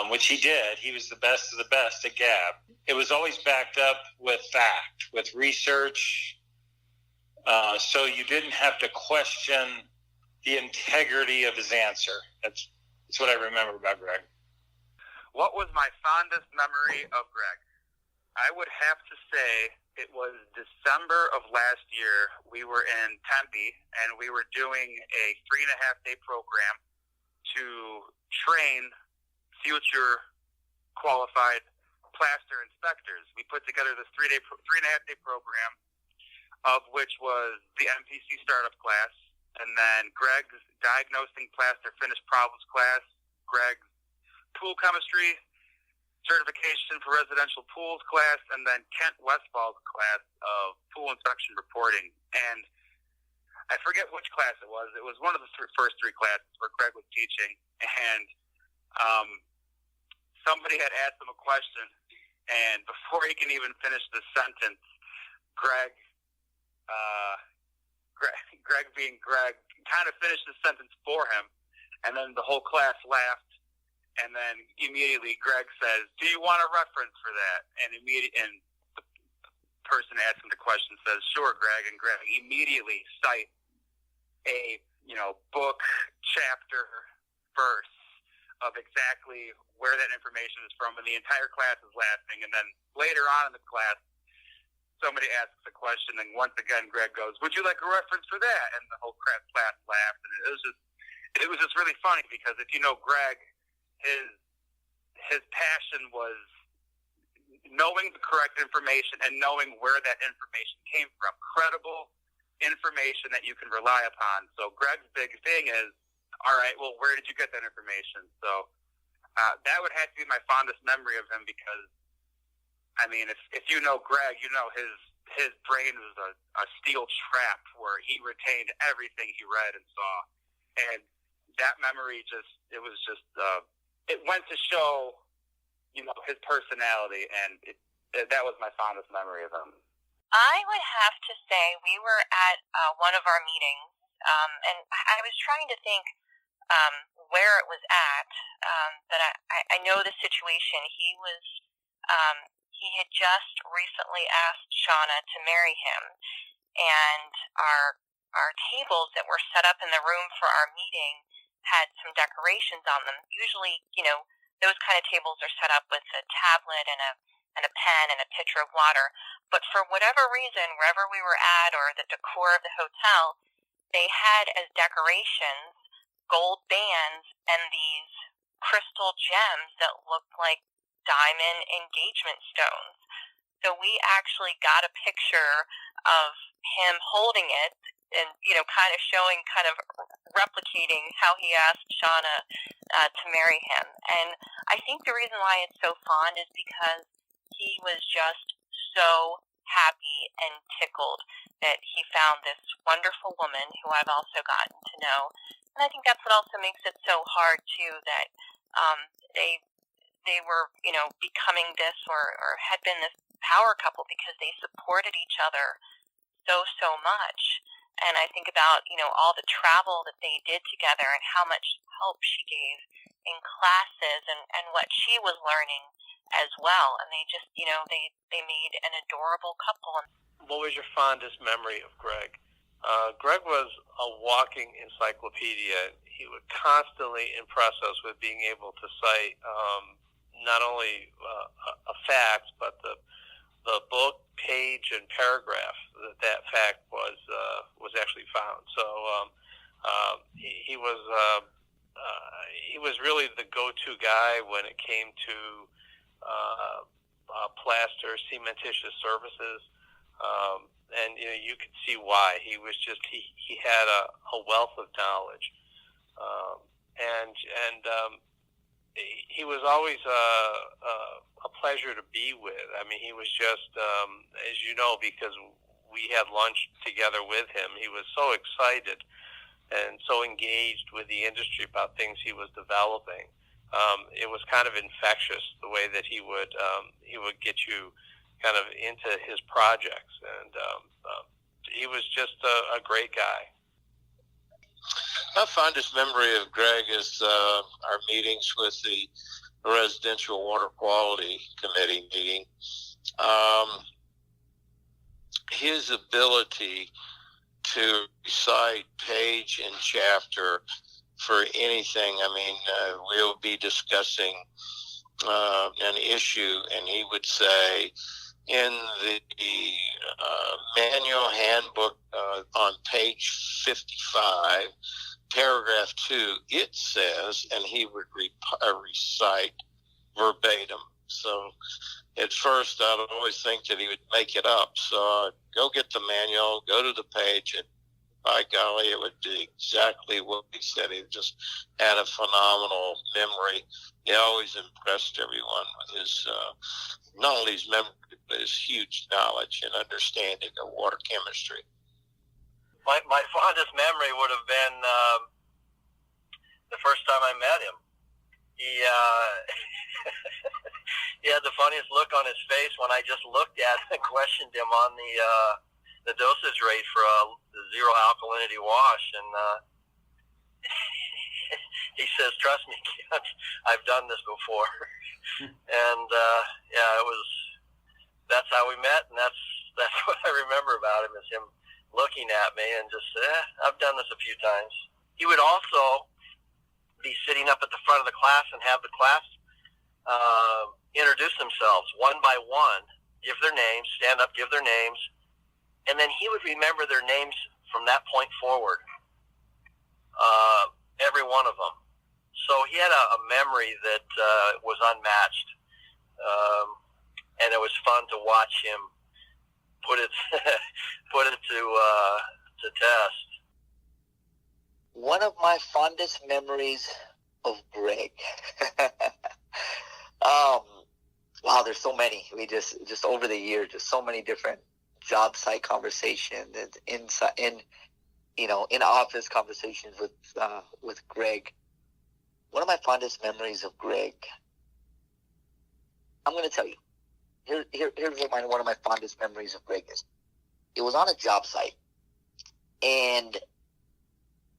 which he did, he was the best of the best at gab. It was always backed up with fact, with research, so you didn't have to question the integrity of his answer. That's what I remember about Greg. What was my fondest memory of Greg? I would have to say it was December of last year. We were in Tempe, and we were doing a 3.5-day program to train future qualified plaster inspectors. We put together this 3.5-day program, of which was the MPC startup class, and then Greg's diagnosing plaster finished problems class, Greg's pool chemistry certification for residential pools class, and then Kent Westfall's class of pool inspection reporting. And I forget which class it was. It was one of the first three classes where Greg was teaching, and somebody had asked him a question, and before he can even finish the sentence, Greg being Greg, kind of finished the sentence for him, and then the whole class laughed, and then immediately Greg says, "Do you want a reference for that?" And the person asking the question says, "Sure, Greg," and Greg immediately cites a book, chapter, verse of exactly where that information is from, and the entire class is laughing. And then later on in the class, somebody asks a question, and once again Greg goes, "Would you like a reference for that?" And the whole class laughed, and it was just really funny, because if you know Greg, his passion was knowing the correct information and knowing where that information came from, credible information that you can rely upon. So Greg's big thing is, all right, well, where did you get that information? So that would have to be my fondest memory of him, because I mean, if you know Greg, you know his brain was a steel trap where he retained everything he read and saw, and that memory it went to show, his personality, and that was my fondest memory of him. I would have to say we were at one of our meetings, and I was trying to think where it was at, but I know the situation. He had just recently asked Shauna to marry him, and our tables that were set up in the room for our meeting had some decorations on them. Usually, those kind of tables are set up with a tablet and a pen and a pitcher of water. But for whatever reason, wherever we were at, or the decor of the hotel, they had as decorations gold bands and these crystal gems that looked like diamond engagement stones. So we actually got a picture of him holding it and, kind of showing, kind of replicating how he asked Shauna to marry him. And I think the reason why it's so fond is because he was just so happy and tickled that he found this wonderful woman who I've also gotten to know. And I think that's what also makes it so hard, too, that they were, becoming this or had been this power couple, because they supported each other so much. And I think about, all the travel that they did together and how much help she gave in classes and what she was learning as well. And they just, they made an adorable couple. What was your fondest memory of Greg? Greg was a walking encyclopedia. He would constantly impress us with being able to cite not only a fact, but the book, page, and paragraph that fact was actually found. So he was really the go-to guy when it came to plaster, cementitious services, and you could see why. He was just he had a wealth of knowledge, and he was always a pleasure to be with. I mean, he was just, as you know, because we had lunch together with him, he was so excited and so engaged with the industry about things he was developing. It was kind of infectious, the way that he would get you kind of into his projects, and he was just a great guy. My fondest memory of Greg is our meetings with the Residential Water Quality Committee meeting. His ability to recite page and chapter for anything. I mean, we'll be discussing an issue, and he would say, in the manual handbook on page 55, paragraph 2, it says, and he would recite verbatim. So at first I'd always think that he would make it up. So I'd go get the manual, go to the page, and by golly, it would be exactly what he said. He just had a phenomenal memory. He always impressed everyone with his, not only his memory, but his huge knowledge and understanding of water chemistry. My fondest memory would have been the first time I met him. He he had the funniest look on his face when I just looked at him and questioned him on the dosage rate for the zero alkalinity wash, and he says, "Trust me, I've done this before." And that's how we met, and that's what I remember about him, is him looking at me and just, I've done this a few times. He would also be sitting up at the front of the class and have the class introduce themselves one by one, give their names, stand up, give their names, and then he would remember their names from that point forward, every one of them. So he had a memory that was unmatched, and it was fun to watch him put it to test. One of my fondest memories of Greg. Wow, there's so many. We just over the years, just so many different job site conversations and in office conversations with Greg. One of my fondest memories of Greg, I'm going to tell you. Here's what one of my fondest memories of Greg is. It was on a job site, and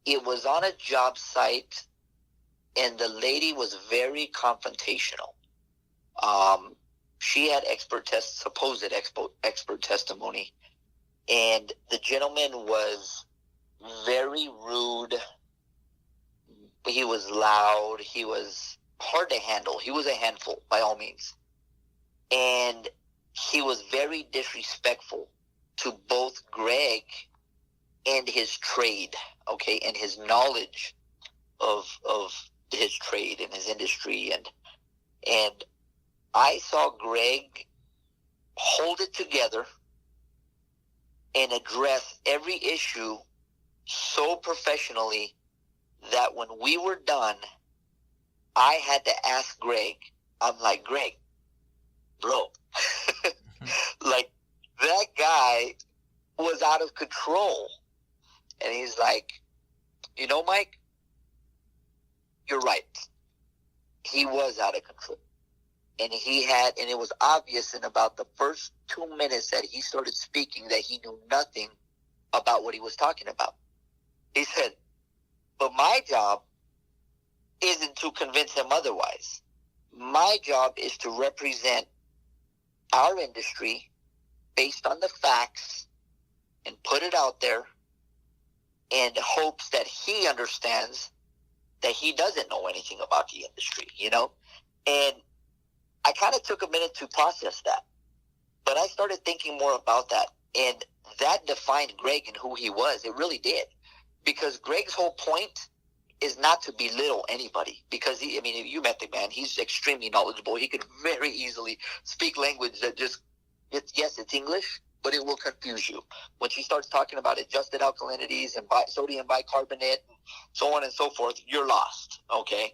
it was on a job site, and the lady was very confrontational. She had supposed expert testimony, and the gentleman was very rude. He was loud. He was hard to handle. He was a handful, by all means. And he was very disrespectful to both Greg and his trade, okay, and his knowledge of his trade and his industry. And I saw Greg hold it together and address every issue so professionally that when we were done, I had to ask Greg, I'm like, Greg, bro, like, that guy was out of control. And he's like, you know, Mike, you're right. He was out of control. And it was obvious in about the first 2 minutes that he started speaking that he knew nothing about what he was talking about. He said, but my job isn't to convince him otherwise. My job is to represent our industry based on the facts and put it out there in hopes that he understands that he doesn't know anything about the industry, you know? And I kind of took a minute to process that, but I started thinking more about that, and that defined Greg and who he was. It really did, because Greg's whole point is not to belittle anybody, because you met the man. He's extremely knowledgeable. He could very easily speak language that it's English, but it will confuse you. When she starts talking about adjusted alkalinities and sodium bicarbonate and so on and so forth, you're lost, okay?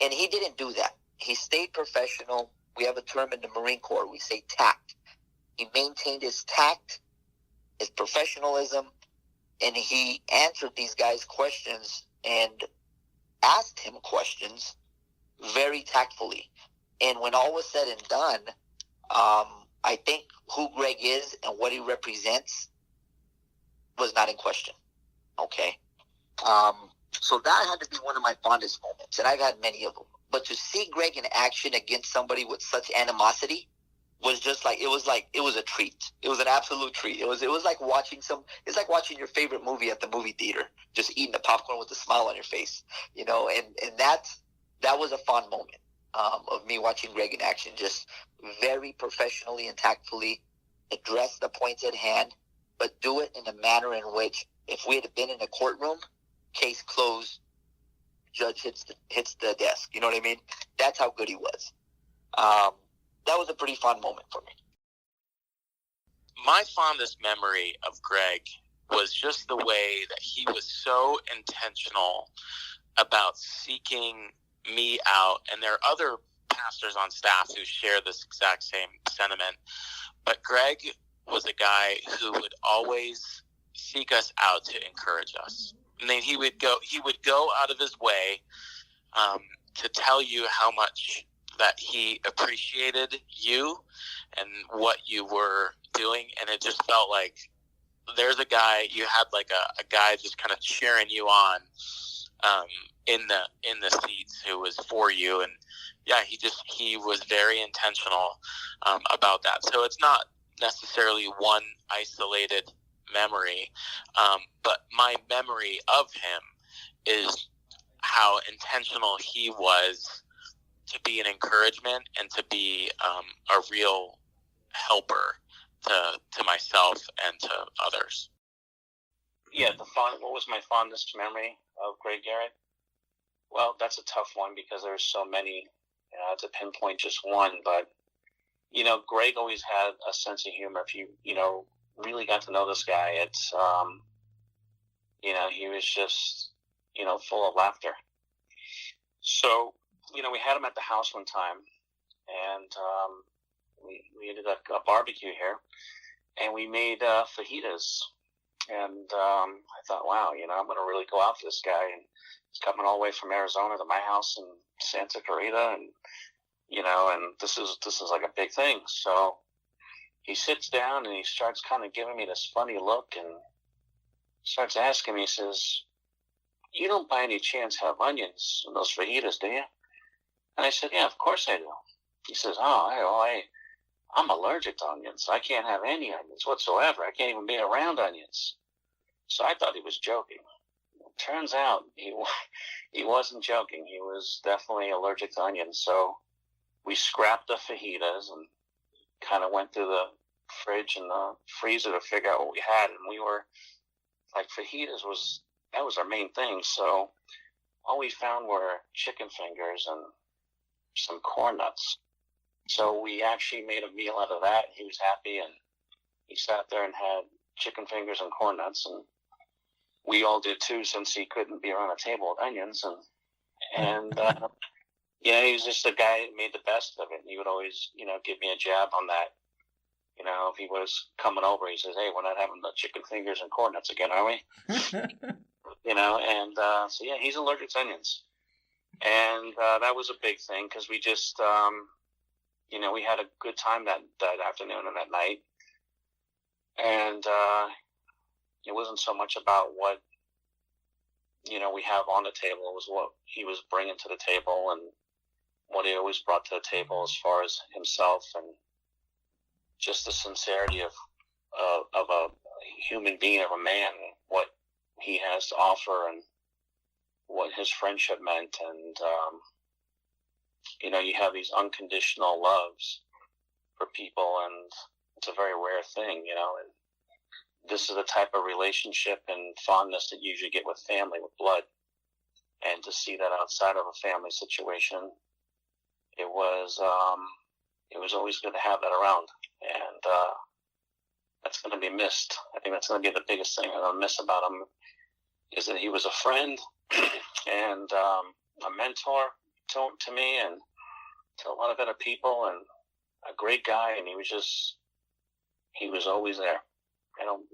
And he didn't do that. He stayed professional. We have a term in the Marine Corps. We say tact. He maintained his tact, his professionalism, and he answered these guys' questions and asked him questions very tactfully. And when all was said and done, I think who Greg is and what he represents was not in question. Okay? So that had to be one of my fondest moments, and I've had many of them. But to see Greg in action against somebody with such animosity was just like, it was a treat. It was an absolute treat. It was like watching it's like watching your favorite movie at the movie theater, just eating the popcorn with a smile on your face, you know, and that was a fond moment of me watching Greg in action, just very professionally and tactfully address the points at hand, but do it in a manner in which, if we had been in a courtroom, case closed, judge hits the desk. You know what I mean? That's how good he was. That was a pretty fun moment for me. My fondest memory of Greg was just the way that he was so intentional about seeking me out. And there are other pastors on staff who share this exact same sentiment. But Greg was a guy who would always seek us out to encourage us. And then he would go out of his way to tell you how much that he appreciated you and what you were doing. And it just felt like there's a guy, you had like a guy just kind of cheering you on in the seats who was for you. And yeah, he was very intentional about that. So it's not necessarily one isolated memory, but my memory of him is how intentional he was to be an encouragement and to be a real helper to myself and to others. Yeah, what was my fondest memory of Greg Garrett? Well, that's a tough one because there's so many to pinpoint just one. But, Greg always had a sense of humor. If you really got to know this guy, it's, he was just, full of laughter. So, we had him at the house one time, and we did a barbecue here, and we made fajitas. And I thought, wow, I'm going to really go out for this guy. And he's coming all the way from Arizona to my house in Santa Clarita, and and this is like a big thing. So he sits down and he starts kind of giving me this funny look and starts asking me, he says, "You don't by any chance have onions in those fajitas, do you?" And I said, "Yeah, of course I do." He says, I'm allergic to onions. I can't have any onions whatsoever. I can't even be around onions. So I thought he was joking. Turns out he wasn't joking. He was definitely allergic to onions. So we scrapped the fajitas and kind of went through the fridge and the freezer to figure out what we had. And we were like, fajitas was our main thing. So all we found were chicken fingers and some corn nuts. So we actually made a meal out of that. He was happy, and he sat there and had chicken fingers and corn nuts, and we all did too, since he couldn't be around a table with onions. And he was just a guy that made the best of it. And he would always, give me a jab on that. If he was coming over, he says, "Hey, we're not having the chicken fingers and corn nuts again, are we?" So yeah, he's allergic to onions. And that was a big thing because we just, we had a good time that afternoon and that night. And it wasn't so much about what, we have on the table. It was what he was bringing to the table and what he always brought to the table as far as himself and just the sincerity of a human being, of a man, what he has to offer and what his friendship meant. And, you have these unconditional loves for people, and it's a very rare thing, and this is the type of relationship and fondness that you usually get with family, with blood. And to see that outside of a family situation, it was always good to have that around. And that's going to be missed. I think that's going to be the biggest thing I'm going to miss about him, is that he was a friend and a mentor to me and to a lot of other people, and a great guy. And he was always there. I don't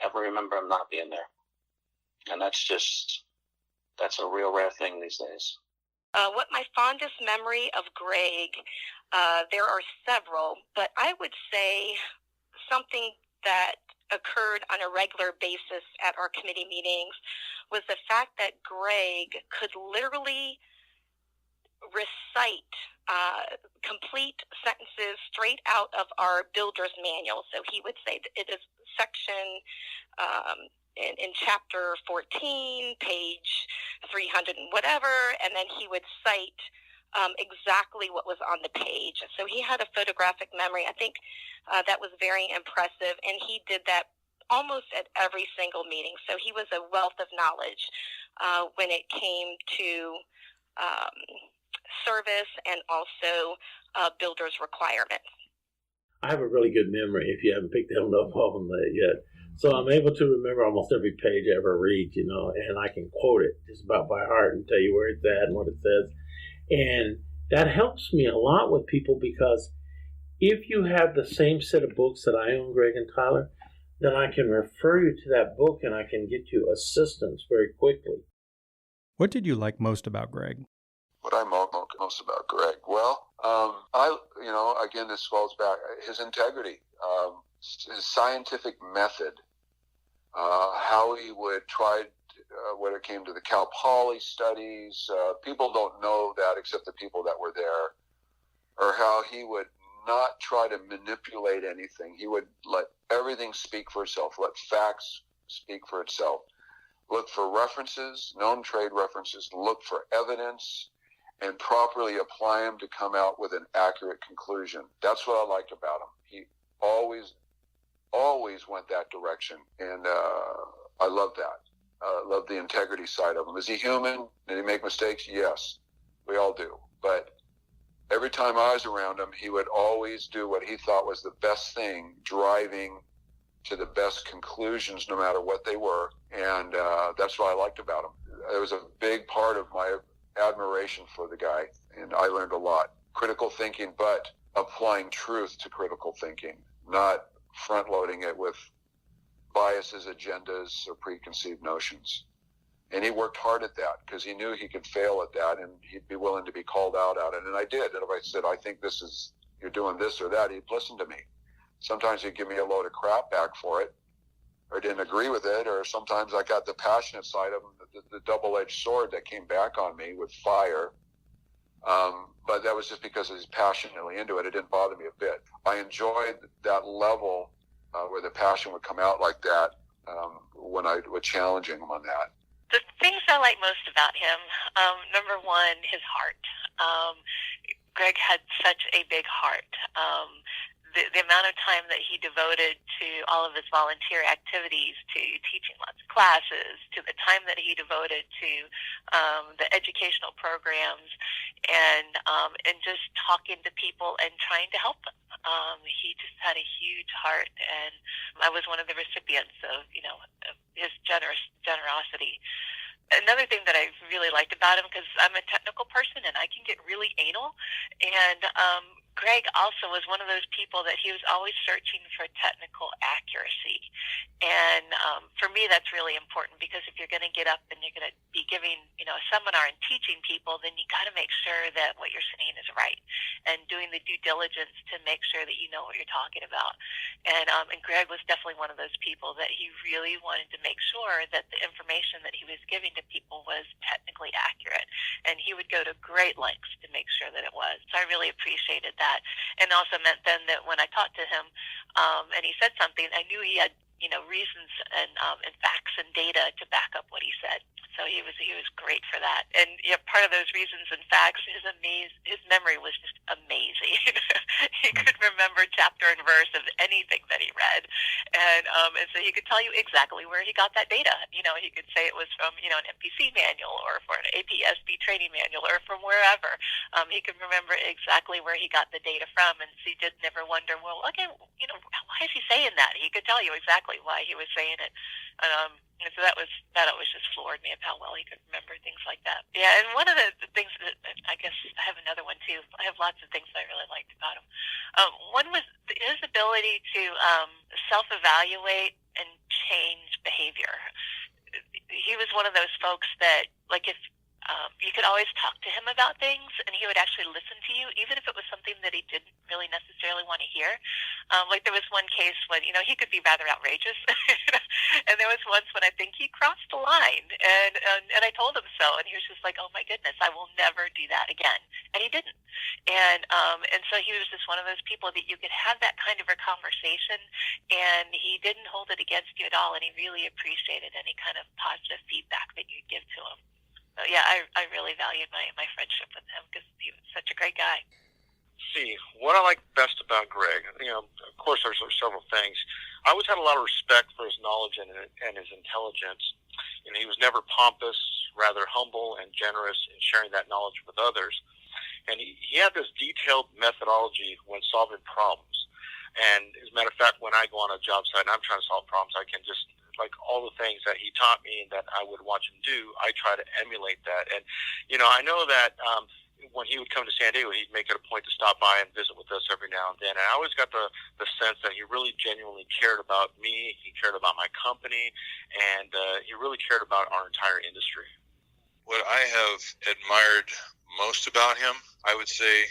ever remember him not being there. And that's a real rare thing these days. What my fondest memory of Greg, there are several, but I would say something that occurred on a regular basis at our committee meetings was the fact that Greg could literally recite complete sentences straight out of our builder's manual. So he would say it is section in chapter 14, page 300 and whatever, and then he would cite exactly what was on the page. So he had a photographic memory. I think that was very impressive, and he did that almost at every single meeting. So he was a wealth of knowledge when it came to service and also builder's requirements. I have a really good memory, if you haven't picked that up on that yet. So I'm able to remember almost every page I ever read, and I can quote it just about by heart and tell you where it's at and what it says. And that helps me a lot with people, because if you have the same set of books that I own, Greg and Tyler, then I can refer you to that book and I can get you assistance very quickly. What did you like most about Greg? What I most about Greg? Well, again, this falls back, his integrity, his scientific method, how he would try, when it came to the Cal Poly studies, people don't know that except the people that were there, or how he would not try to manipulate anything. He would let everything speak for itself, let facts speak for itself. Look for references, known trade references, look for evidence, and properly apply them to come out with an accurate conclusion. That's what I liked about him. He always went that direction, and I love that. I love the integrity side of him. Is he human? Did he make mistakes? Yes, we all do. But every time I was around him, he would always do what he thought was the best thing, driving to the best conclusions no matter what they were, and that's what I liked about him. It was a big part of my admiration for the guy, and I learned a lot. Critical thinking, but applying truth to critical thinking, not front-loading it with biases, agendas, or preconceived notions. And he worked hard at that because he knew he could fail at that, and he'd be willing to be called out at it. And I did. And if I said, I think you're doing this or that, he'd listen to me. Sometimes he'd give me a load of crap back for it, or didn't agree with it, or sometimes I got the passionate side of him, the double-edged sword that came back on me with fire. But that was just because he was passionately into it. It didn't bother me a bit. I enjoyed that level where the passion would come out like that when I was challenging him on that. The things I like most about him, number one, his heart. Greg had such a big heart. The amount of time that he devoted to all of his volunteer activities, to teaching lots of classes, to the time that he devoted to the educational programs, and just talking to people and trying to help them. He just had a huge heart, and I was one of the recipients of his generosity. Another thing that I really liked about him, because I'm a technical person and I can get really anal, and Greg also was one of those people that he was always searching for technical accuracy. And for me, that's really important, because if you're going to get up and you're going to be giving, a seminar and teaching people, then you got to make sure that what you're saying is right, and doing the due diligence to make sure that you know what you're talking about. And Greg was definitely one of those people that he really wanted to make sure that the information that he was giving to people was technically accurate, and he would go to great lengths to make sure that it was. So I really appreciated that, and also meant then that when I talked to him and he said something, I knew he had reasons and facts and data to back up what he said. So he was great for that. And part of those reasons and facts, his memory was just amazing. He could remember chapter and verse of anything that he read, and so he could tell you exactly where he got that data. He could say it was from an MPC manual, or for an APSP training manual, or from wherever. He could remember exactly where he got the data from, and so he did never wonder, well, okay, why is he saying that? He could tell you exactly why he was saying it. And so that always just floored me of how well he could remember things like that. Yeah, and one of the things that, I guess I have another one too. I have lots of things that I really liked about him. One was his ability to self-evaluate and change behavior. He was one of those folks that, like, if you could always talk to him about things, and he would actually listen to you, even if it was something that he didn't really necessarily want to hear. Like, there was one case when, he could be rather outrageous, and there was once when I think he crossed the line, and I told him so, and he was just like, oh my goodness, I will never do that again. And he didn't. And so he was just one of those people that you could have that kind of a conversation, and he didn't hold it against you at all, and he really appreciated any kind of positive feedback that you'd give to him. So yeah, I really valued my friendship with him, because he was such a great guy. See, what I like best about Greg, of course there's several things. I always had a lot of respect for his knowledge and his intelligence. And he was never pompous, rather humble and generous in sharing that knowledge with others. And he had this detailed methodology when solving problems. And as a matter of fact, when I go on a job site and I'm trying to solve problems, I can just, like all the things that he taught me and that I would watch him do, I try to emulate that. And, I know that when he would come to San Diego, he'd make it a point to stop by and visit with us every now and then. And I always got the sense that he really genuinely cared about me, he cared about my company, and he really cared about our entire industry. What I have admired most about him, I would say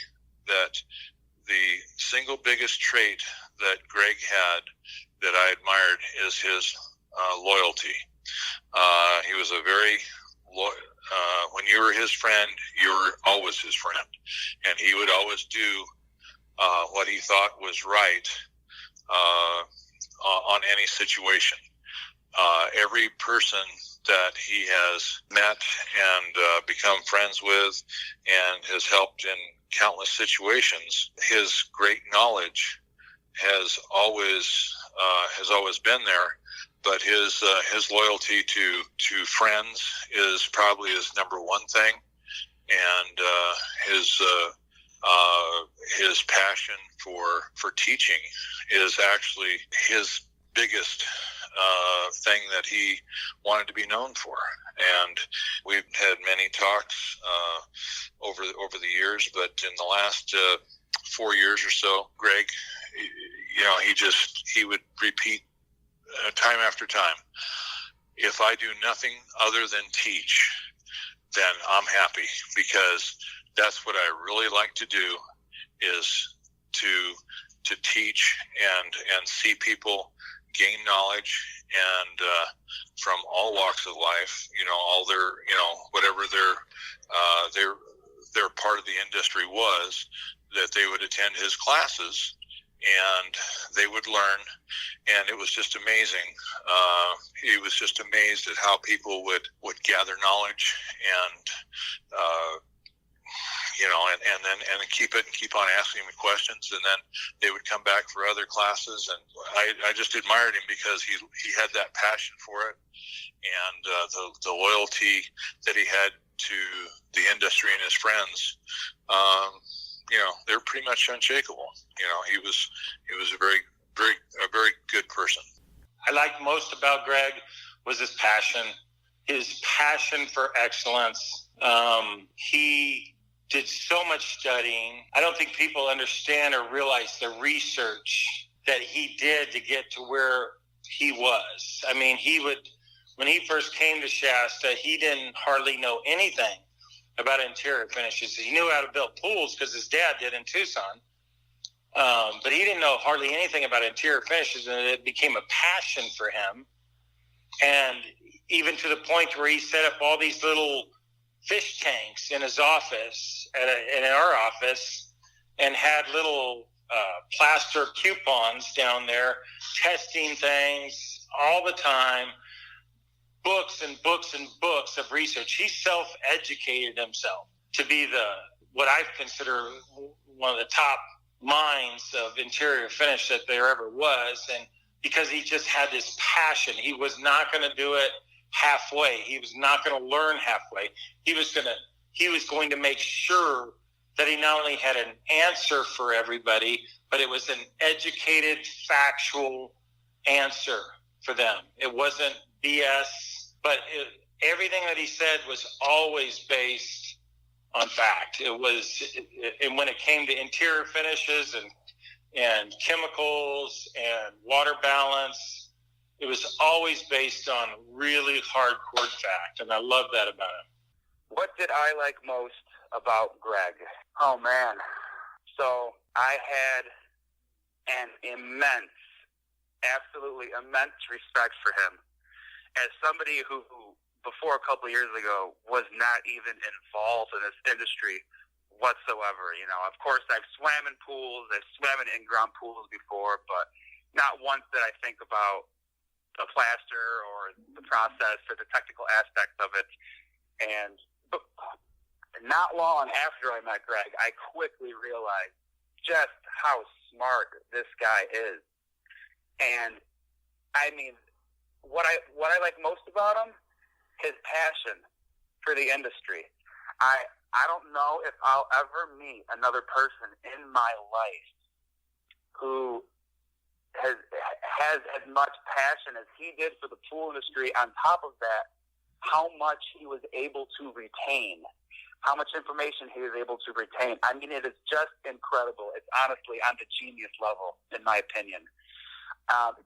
that the single biggest trait that Greg had that I admired is his loyalty. He was a very when you were his friend, you were always his friend, and he would always do what he thought was right on any situation. Every person that he has met and become friends with and has helped in countless situations, his great knowledge has always been there, but his loyalty to friends is probably his number one thing, and his passion for teaching is actually his biggest thing that he wanted to be known for. And we've had many talks over the years, but in the last 4 years or so, Greg, he would repeat time after time, if I do nothing other than teach, then I'm happy, because that's what I really like to do, is to teach and see people gain knowledge, and from all walks of life, all their, whatever their part of the industry was, that they would attend his classes and they would learn. And it was just amazing. He was just amazed at how people would gather knowledge and then keep on asking me questions, and then they would come back for other classes. And I just admired him because he had that passion for it, and the loyalty that he had to the industry and his friends. They're pretty much unshakable. He was a very good person. I liked most about Greg was his passion for excellence. He did so much studying. I don't think people understand or realize the research that he did to get to where he was. I mean, when he first came to Shasta, he didn't hardly know anything about interior finishes. He knew how to build pools because his dad did in Tucson. But he didn't know hardly anything about interior finishes, and it became a passion for him. And even to the point where he set up all these little fish tanks in his office, in our office, and had little plaster coupons down there, testing things all the time, books and books and books of research. He self-educated himself to be what I consider one of the top minds of interior finish that there ever was. And because he just had this passion, he was not going to do it halfway. He was not going to learn halfway. He was going to make sure that he not only had an answer for everybody, but it was an educated, factual answer for them. It wasn't BS, but everything that he said was always based on fact. And when it came to interior finishes and chemicals and water balance, it was always based on really hardcore fact, and I love that about him. What did I like most about Greg? Oh, man. So I had an absolutely immense respect for him as somebody who, before a couple of years ago, was not even involved in this industry whatsoever. Of course, I've swam in pools, I've swam in in-ground pools before, but not once did I think about the plaster or the process or the technical aspects of it. And not long after I met Greg, I quickly realized just how smart this guy is. And I mean, what I like most about him, his passion for the industry. I don't know if I'll ever meet another person in my life who has as much passion as he did for the pool industry. On top of that, how much he was able to retain, how much information he was able to retain. I mean, it is just incredible. It's honestly on the genius level, in my opinion.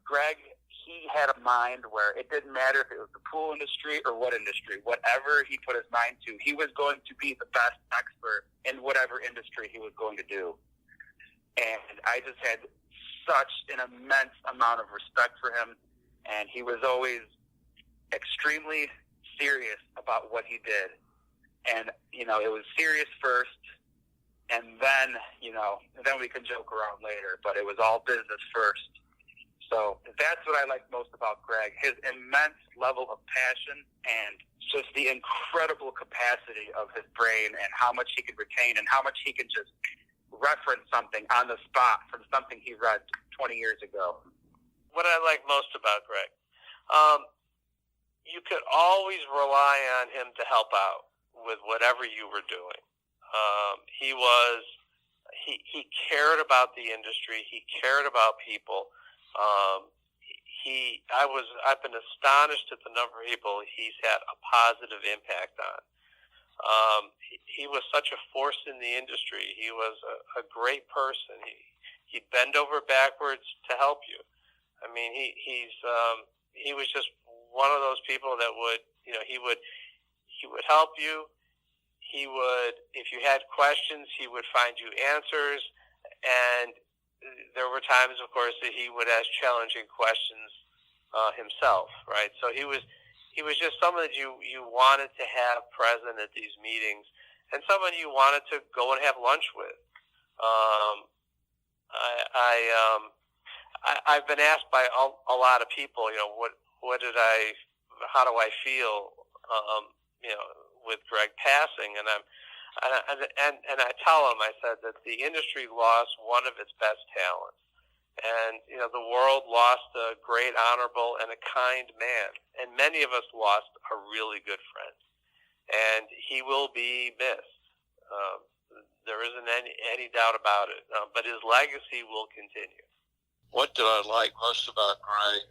Greg, he had a mind where it didn't matter if it was the pool industry or what industry, whatever he put his mind to, he was going to be the best expert in whatever industry he was going to do. And I just had such an immense amount of respect for him, and he was always extremely serious about what he did. And, you know, it was serious first, and then, you know, then we can joke around later, but it was all business first. So that's what I like most about Greg, his immense level of passion and just the incredible capacity of his brain and how much he can retain and how much he can just reference something on the spot from something he read 20 years ago. What I like most about Greg, you could always rely on him to help out with whatever you were doing. He cared about the industry. He cared about people. I've been astonished at the number of people he's had a positive impact on. He was such a force in the industry. He was a great person. He'd bend over backwards to help you. I mean, he was just one of those people that would, you know, he would help you. He would, if you had questions, he would find you answers. And there were times, of course, that he would ask challenging questions himself, right? So he was just someone that you wanted to have present at these meetings, and someone you wanted to go and have lunch with. I've been asked by a lot of people, you know, how do I feel, you know, with Greg passing, and I tell them, I said that the industry lost one of its best talents. And, you know, the world lost a great, honorable, and a kind man. And many of us lost a really good friend. And he will be missed. There isn't any doubt about it. But his legacy will continue. What did I like most about Greg?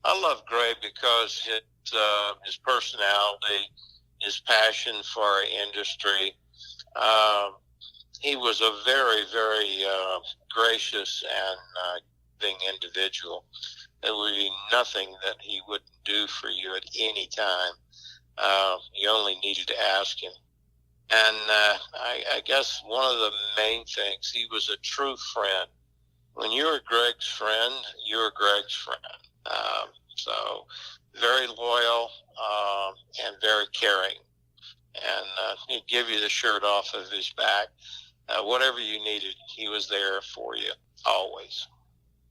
I love Greg because his personality, his passion for our industry. He was a very, very gracious and giving individual. There would be nothing that he wouldn't do for you at any time. You only needed to ask him. And I guess one of the main things, he was a true friend. When you were Greg's friend, you were Greg's friend. So very loyal and very caring. And he'd give you the shirt off of his back. Whatever you needed, he was there for you, always.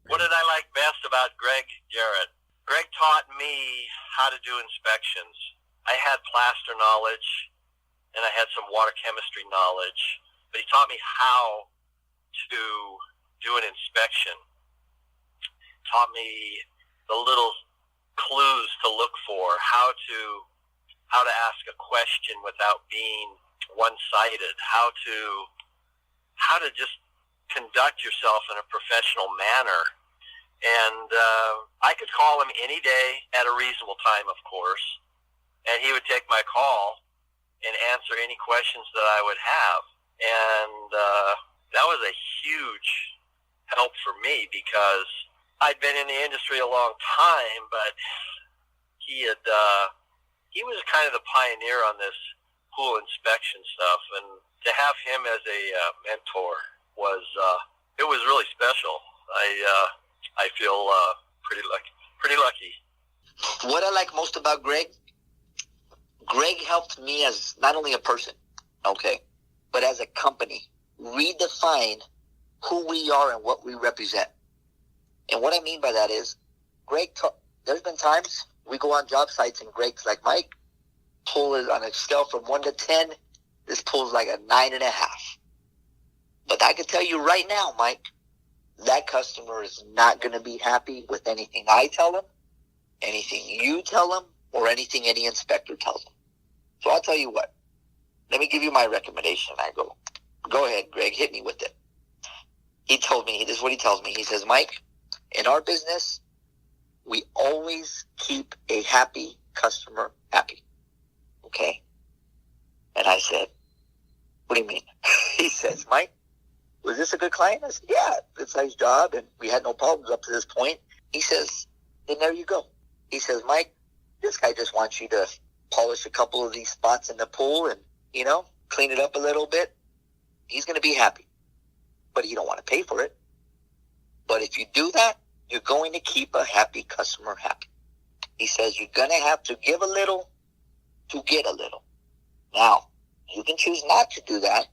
What did I like best about Greg Garrett? Greg taught me how to do inspections. I had plaster knowledge, and I had some water chemistry knowledge, but he taught me how to do an inspection. Taught me the little clues to look for, how to ask a question without being one-sided, how to just conduct yourself in a professional manner. And I could call him any day at a reasonable time, of course, and he would take my call and answer any questions that I would have. And that was a huge help for me because I'd been in the industry a long time, but he was kind of the pioneer on this pool inspection stuff, and to have him as a mentor was really special. I feel pretty lucky. What I like most about Greg helped me as not only a person, okay, but as a company redefine who we are and what we represent. And what I mean by that is, there's been times we go on job sites and Greg's like, Mike, pool is on a scale from 1 to 10. This pool's like a 9.5. But I can tell you right now, Mike, that customer is not going to be happy with anything I tell them, anything you tell them, or anything any inspector tells them. So I'll tell you what. Let me give you my recommendation. I go ahead, Greg, hit me with it. He told me, this is what he tells me. He says, Mike, in our business, we always keep a happy customer happy. Okay? And I said, what do you mean? He says, Mike, was this a good client? I said, yeah, good sized job, and we had no problems up to this point. He says, then there you go. He says, Mike, this guy just wants you to polish a couple of these spots in the pool and, clean it up a little bit. He's going to be happy, but you don't want to pay for it. But if you do that, you're going to keep a happy customer happy. He says, you're going to have to give a little to get a little. Now, you can choose not to do that,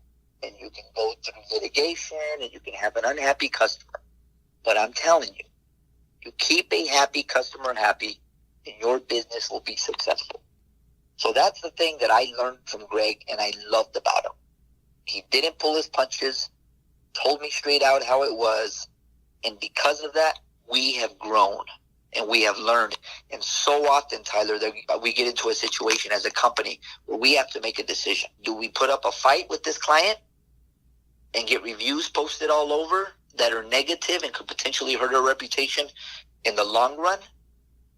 and you can go through litigation, and you can have an unhappy customer. But I'm telling you, you keep a happy customer happy, and your business will be successful. So that's the thing that I learned from Greg, and I loved about him. He didn't pull his punches, told me straight out how it was, and because of that, we have grown, and we have learned. And so often, Tyler, that we get into a situation as a company where we have to make a decision. Do we put up a fight with this client and get reviews posted all over that are negative and could potentially hurt our reputation in the long run?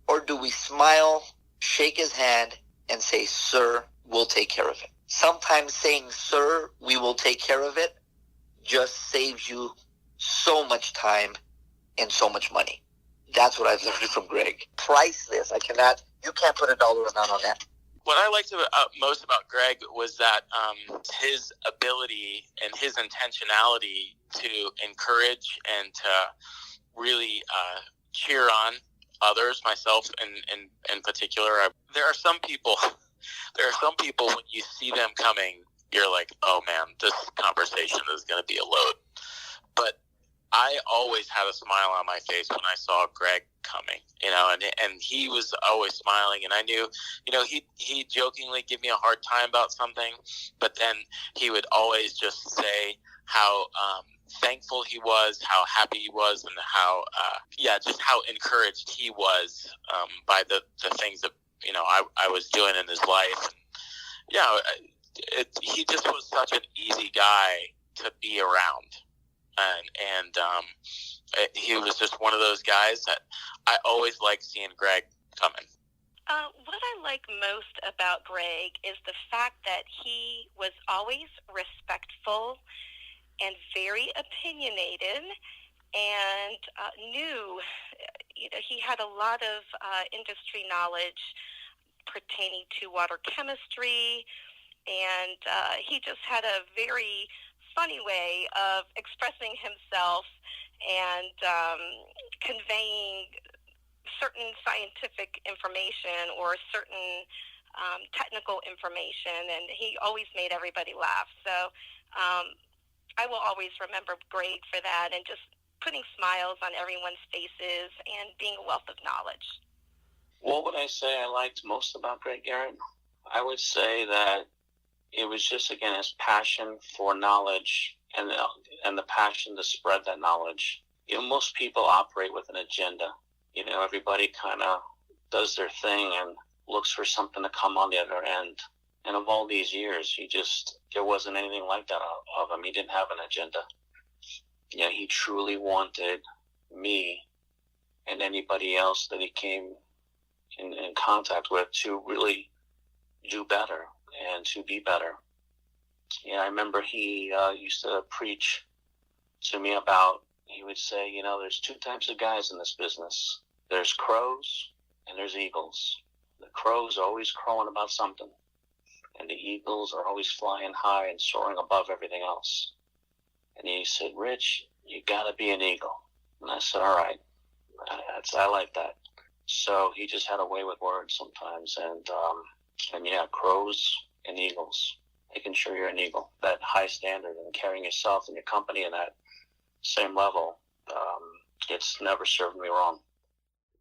Or do we smile, shake his hand, and say, sir, we'll take care of it? Sometimes saying, sir, we will take care of it, just saves you so much time and so much money. That's what I've learned from Greg. Priceless. You can't put a dollar amount on that. What I liked most about Greg was that his ability and his intentionality to encourage and to really cheer on others, myself in particular. There are some people when you see them coming, you're like, oh man, this conversation is going to be a load. But I always had a smile on my face when I saw Greg coming, and he was always smiling, and I knew, he jokingly give me a hard time about something, but then he would always just say how thankful he was, how happy he was, and how just how encouraged he was by the things that I was doing in his life. And, he just was such an easy guy to be around. And he was just one of those guys that I always liked seeing Greg coming. What I like most about Greg is the fact that he was always respectful and very opinionated, and knew, he had a lot of industry knowledge pertaining to water chemistry, and he just had a very funny way of expressing himself and conveying certain scientific information or certain technical information, and he always made everybody laugh. So I will always remember Greg for that, and just putting smiles on everyone's faces and being a wealth of knowledge. What would I say I liked most about Greg Garrett? I would say that it was just, again, his passion for knowledge and the passion to spread that knowledge. Most people operate with an agenda. Everybody kind of does their thing and looks for something to come on the other end. And of all these years, there wasn't anything like that of him. He didn't have an agenda. He truly wanted me and anybody else that he came in contact with to really do better and to be better. I remember he used to preach to me about, he would say, there's two types of guys in this business. There's crows and there's eagles. The crows are always crowing about something, and the eagles are always flying high and soaring above everything else. And he said, Rich, you got to be an eagle. And I said, all right, I like that. So he just had a way with words sometimes. And crows and eagles, making sure you're an eagle. That high standard and carrying yourself and your company in that same level, it's never served me wrong.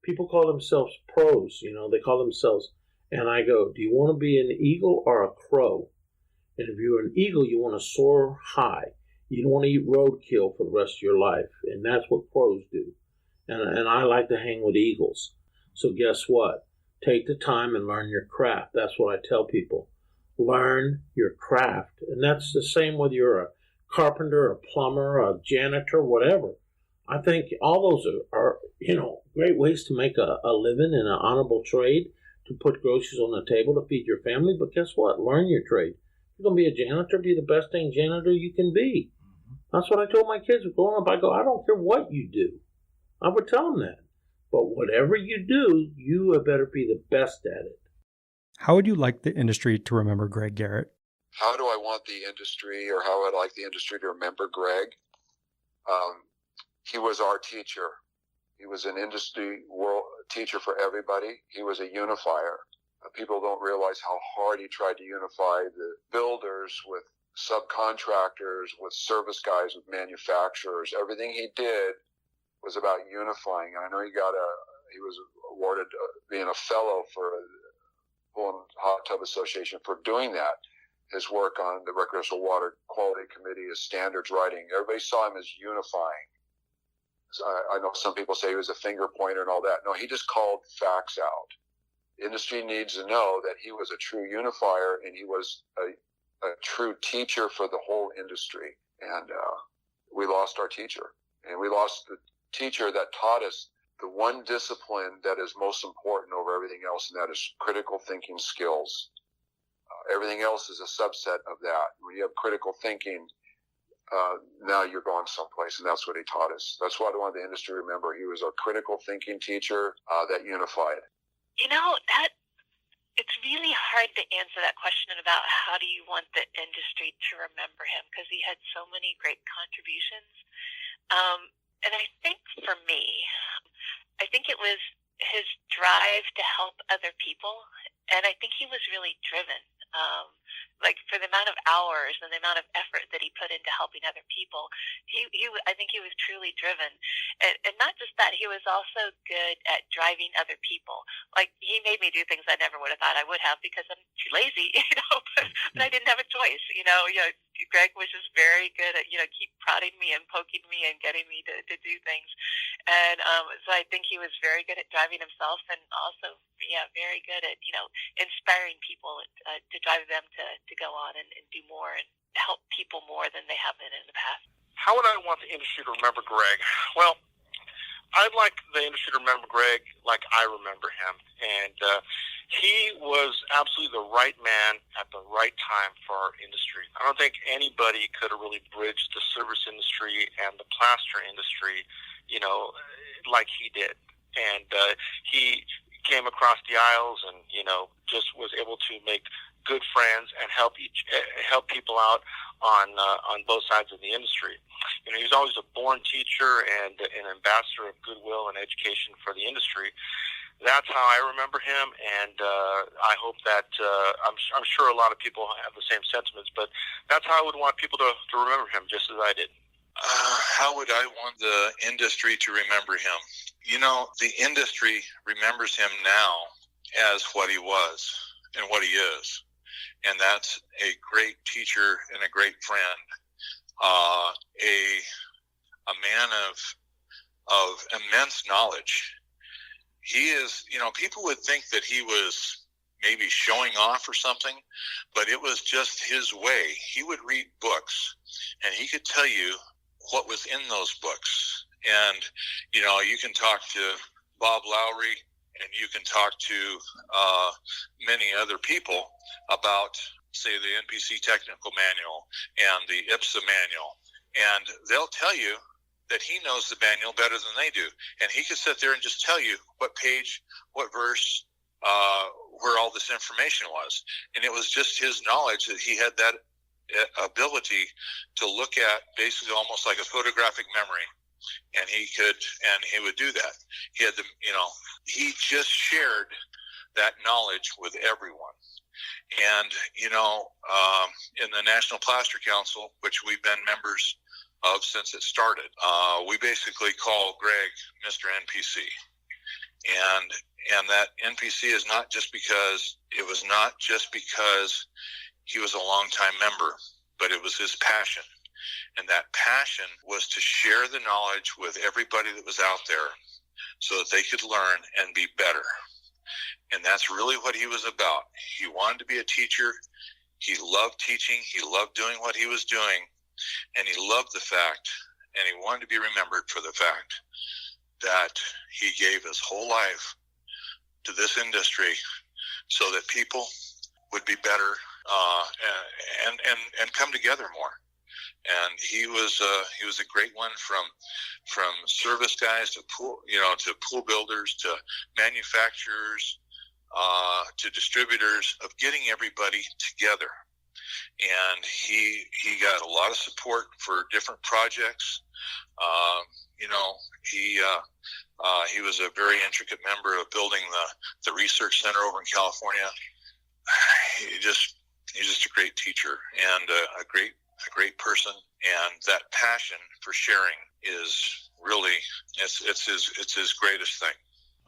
People call themselves pros, they call themselves, and I go, do you want to be an eagle or a crow? And if you're an eagle, you want to soar high. You don't want to eat roadkill for the rest of your life, and that's what crows do. And I like to hang with eagles. So guess what? Take the time and learn your craft. That's what I tell people. Learn your craft. And that's the same whether you're a carpenter, a plumber, a janitor, whatever. I think all those are great ways to make a living in an honorable trade, to put groceries on the table to feed your family. But guess what? Learn your trade. You're going to be a janitor, be the best dang janitor you can be. That's what I told my kids growing up. I go, I don't care what you do. I would tell them that. But whatever you do, you had better be the best at it. How would you like the industry to remember Greg Garrett? How do I want the industry, or how I'd like the industry to remember Greg? He was our teacher. He was an industry world teacher for everybody. He was a unifier. People don't realize how hard he tried to unify the builders with subcontractors, with service guys, with manufacturers. Everything he did was about unifying. I know he was awarded being a fellow for Pool and Hot Tub Association for doing that. His work on the Recreational Water Quality Committee, his standards writing, everybody saw him as unifying. So I know some people say he was a finger pointer and all that. No, he just called facts out. The industry needs to know that he was a true unifier, and he was a true teacher for the whole industry. And we lost our teacher, and we lost the teacher that taught us the one discipline that is most important over everything else, and that is critical thinking skills. Everything else is a subset of that. When you have critical thinking, now you're going someplace, and that's what he taught us. That's what I want the industry to remember. He was a critical thinking teacher that unified. It's really hard to answer that question about how do you want the industry to remember him, because he had so many great contributions. And I think for me, I think it was his drive to help other people, and I think he was really driven. Like for the amount of hours and the amount of effort that he put into helping other people, I think he was truly driven. And not just that, he was also good at driving other people. Like he made me do things I never would have thought I would have because I'm too lazy, but I didn't have a choice. Greg was just very good at, keep prodding me and poking me and getting me to do things. And so I think he was very good at driving himself, and also, very good at, inspiring people to drive them to go on and do more and help people more than they have been in the past. How would I want the industry to remember Greg? Well, I'd like the industry to remember Greg like I remember him. And he was absolutely the right man at the right time for our industry. I don't think anybody could have really bridged the service industry and the plaster industry, like he did. And he came across the aisles and, just was able to make good friends and help people out on both sides of the industry. He was always a born teacher and an ambassador of goodwill and education for the industry. That's how I remember him, and I hope that I'm sure a lot of people have the same sentiments, but that's how I would want people to remember him, just as I did. How would I want the industry to remember him? The industry remembers him now as what he was and what he is. And that's a great teacher and a great friend, a man of immense knowledge. He is, people would think that he was maybe showing off or something, but it was just his way. He would read books, and he could tell you what was in those books. And, you can talk to Bob Lowry, and you can talk to many other people about, say, the NPC Technical Manual and the IPSA Manual, and they'll tell you that he knows the manual better than they do. And he could sit there and just tell you what page, what verse, where all this information was. And it was just his knowledge that he had that ability to look at basically almost like a photographic memory. And he would do that. He had he just shared that knowledge with everyone. And, in the National Plaster Council, which we've been members of since it started, we basically call Greg Mr. NPC. And that NPC is not just because he was a longtime member, but it was his passion. And that passion was to share the knowledge with everybody that was out there so that they could learn and be better. And that's really what he was about. He wanted to be a teacher. He loved teaching. He loved doing what he was doing. And he loved the fact, and he wanted to be remembered for the fact that he gave his whole life to this industry so that people would be better and come together more. And he was a great one from service guys to pool builders to manufacturers to distributors, of getting everybody together. And he got a lot of support for different projects. He was a very intricate member of building the research center over in California. He's just a great teacher and a great person, and that passion for sharing is really it's his greatest thing.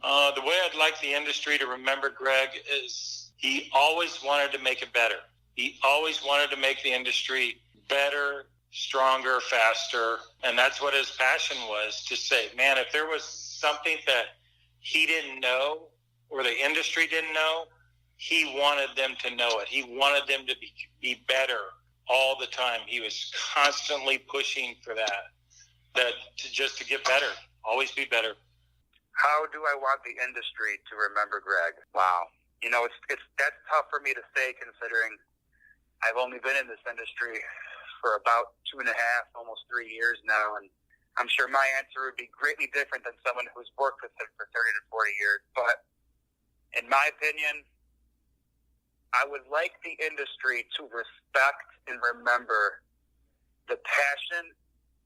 The way I'd like the industry to remember Greg is he always wanted to make it better. He always wanted to make the industry better, stronger, faster, and that's what his passion was, to say, man, if there was something that he didn't know or the industry didn't know, he wanted them to know it. He wanted them to be better all the time. He was constantly pushing for just to get better, always be better. How do I want the industry to remember Greg? Wow. That's tough for me to say, considering I've only been in this industry for about 2.5, almost 3 years now, and I'm sure my answer would be greatly different than someone who's worked with him for 30 to 40 years. But in my opinion, I would like the industry to respect and remember the passion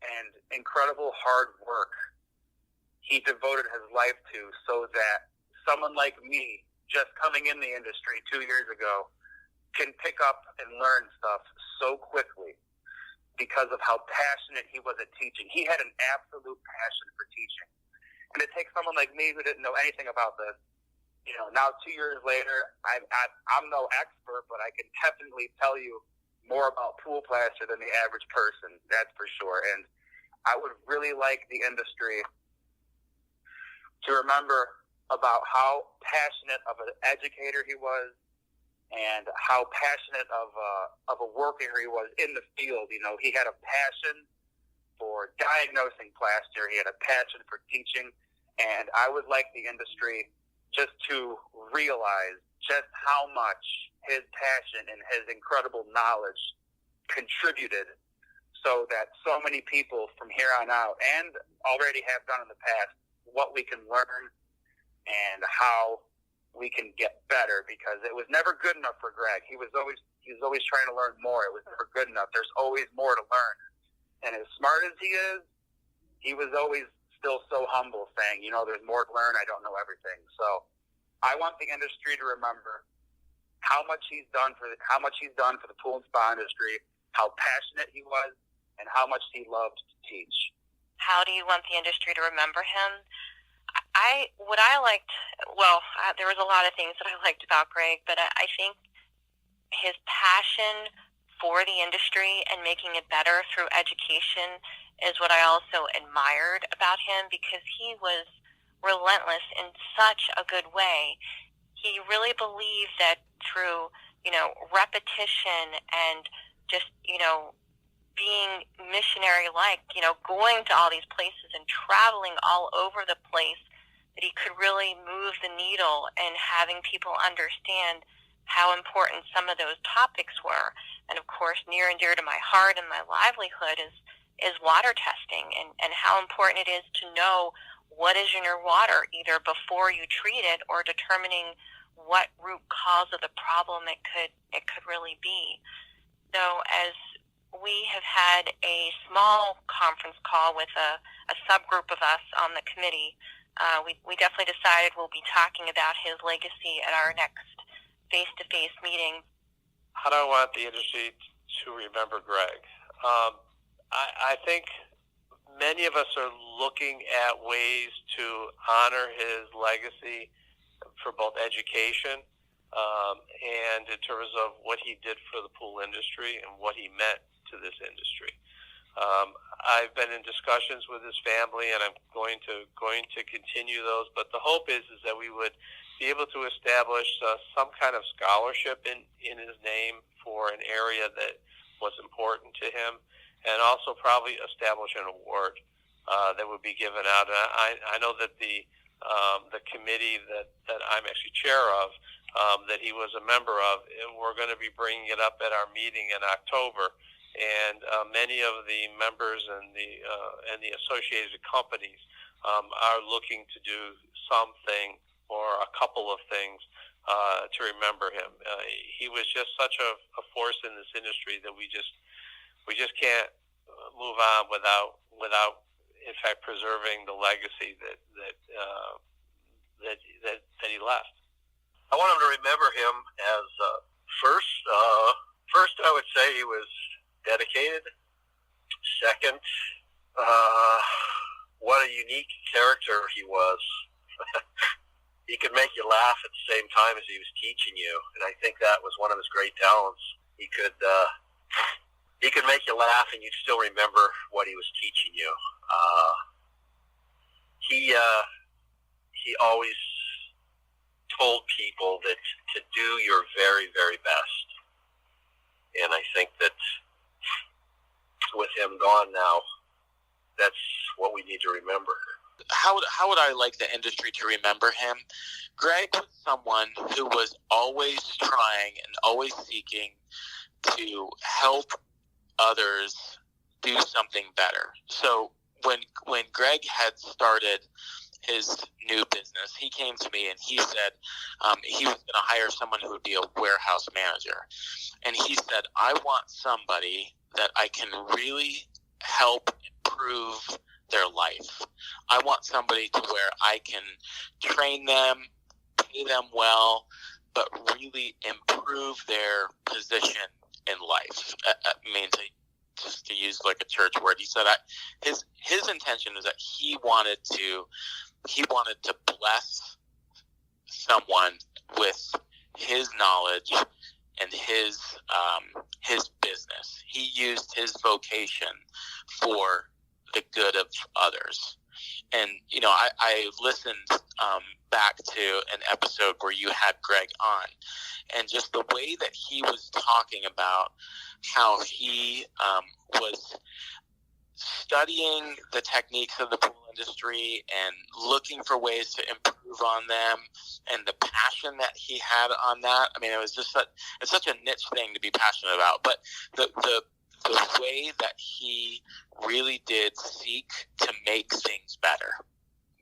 and incredible hard work he devoted his life to, so that someone like me, just coming in the industry 2 years ago, can pick up and learn stuff so quickly because of how passionate he was at teaching. He had an absolute passion for teaching. And it takes someone like me who didn't know anything about this. Now 2 years later, I'm no expert, but I can definitely tell you more about pool plaster than the average person, that's for sure. And I would really like the industry to remember about how passionate of an educator he was, and how passionate of a worker he was in the field. He had a passion for diagnosing plaster. He had a passion for teaching. And I would like the industry just to realize just how much his passion and his incredible knowledge contributed, so that so many people from here on out, and already have done in the past, what we can learn and how we can get better, because it was never good enough for Greg. He was always trying to learn more. It was never good enough. There's always more to learn. And as smart as he is, he was always still so humble, saying, there's more to learn. I don't know everything. So I want the industry to remember how much he's done for the pool and spa industry, how passionate he was, and how much he loved to teach. How do you want the industry to remember him? There was a lot of things that I liked about Greg, but I think his passion for the industry and making it better through education is what I also admired about him, because he was relentless in such a good way. He really believed that through, repetition and just, being missionary-like, going to all these places and traveling all over the place, that he could really move the needle and having people understand how important some of those topics were. And of course, near and dear to my heart and my livelihood is water testing, and how important it is to know what is in your water, either before you treat it or determining what root cause of the problem it could really be. So as we have had a small conference call with a subgroup of us on the committee, we definitely decided we'll be talking about his legacy at our next face-to-face meeting. How do I want the industry to remember Greg? I think many of us are looking at ways to honor his legacy for both education and in terms of what he did for the pool industry and what he meant to this industry. I've been in discussions with his family, and I'm going to continue those. But the hope is that we would be able to establish some kind of scholarship in his name for an area that was important to him, and also probably establish an award that would be given out. I know that the committee that I'm actually chair of, that he was a member of, we're going to be bringing it up at our meeting in October. And many of the members and the associated companies are looking to do something or a couple of things to remember him. He was just such a force in this industry that we just can't move on without in fact preserving the legacy that he left. I want them to remember him as first I would say he was dedicated. Second, what a unique character he was. He could make you laugh at the same time as he was teaching you, and I think that was one of his great talents. He could make you laugh, and you'd still remember what he was teaching you. He always told people that to do your very, very best, and I think that with him gone now, that's what we need to remember. How would I like the industry to remember him? Greg was someone who was always trying and always seeking to help others do something better. So when Greg had started his new business, he came to me and he said he was going to hire someone who would be a warehouse manager. And he said, I want somebody that I can really help improve their life. I want somebody to where I can train them, pay them well, but really improve their position in life. I mean, just to use like a church word, he said his intention is that he wanted to bless someone with his knowledge and his business. He used his vocation for the good of others. And, I listened back to an episode where you had Greg on, and just the way that he was talking about how he was studying the techniques of the pool industry and looking for ways to improve on them, and the passion that he had on that. I mean, it's such a niche thing to be passionate about, but the way that he really did seek to make things better,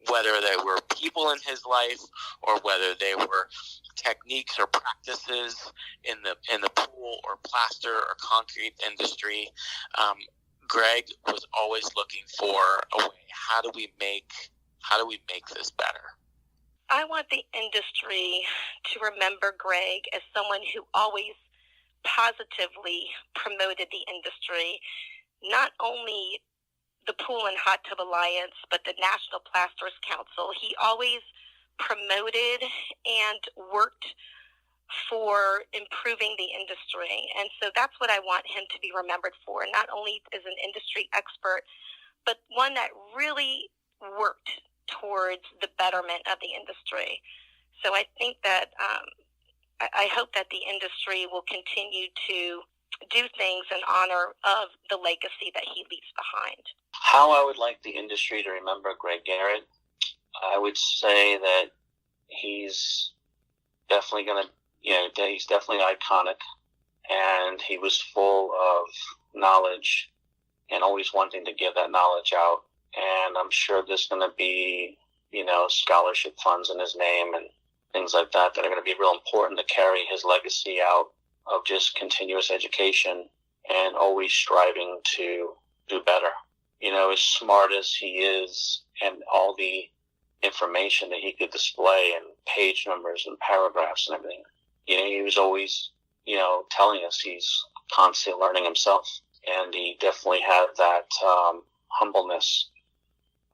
whether they were people in his life or whether they were techniques or practices in the pool or plaster or concrete industry. Greg was always looking for a way. How do we make this better? I want the industry to remember Greg as someone who always positively promoted the industry, not only the Pool and Hot Tub Alliance, but the National Plasterers Council. He always promoted and worked for improving the industry. And so that's what I want him to be remembered for, not only as an industry expert, but one that really worked towards the betterment of the industry. So I think that I hope that the industry will continue to do things in honor of the legacy that he leaves behind. How I would like the industry to remember Greg Garrett, I would say that he's definitely he's definitely iconic, and he was full of knowledge and always wanting to give that knowledge out. And I'm sure there's going to be, scholarship funds in his name and things like that are going to be real important to carry his legacy out of just continuous education and always striving to do better. As smart as he is and all the information that he could display and page numbers and paragraphs and everything, he was always, telling us he's constantly learning himself. And he definitely had that humbleness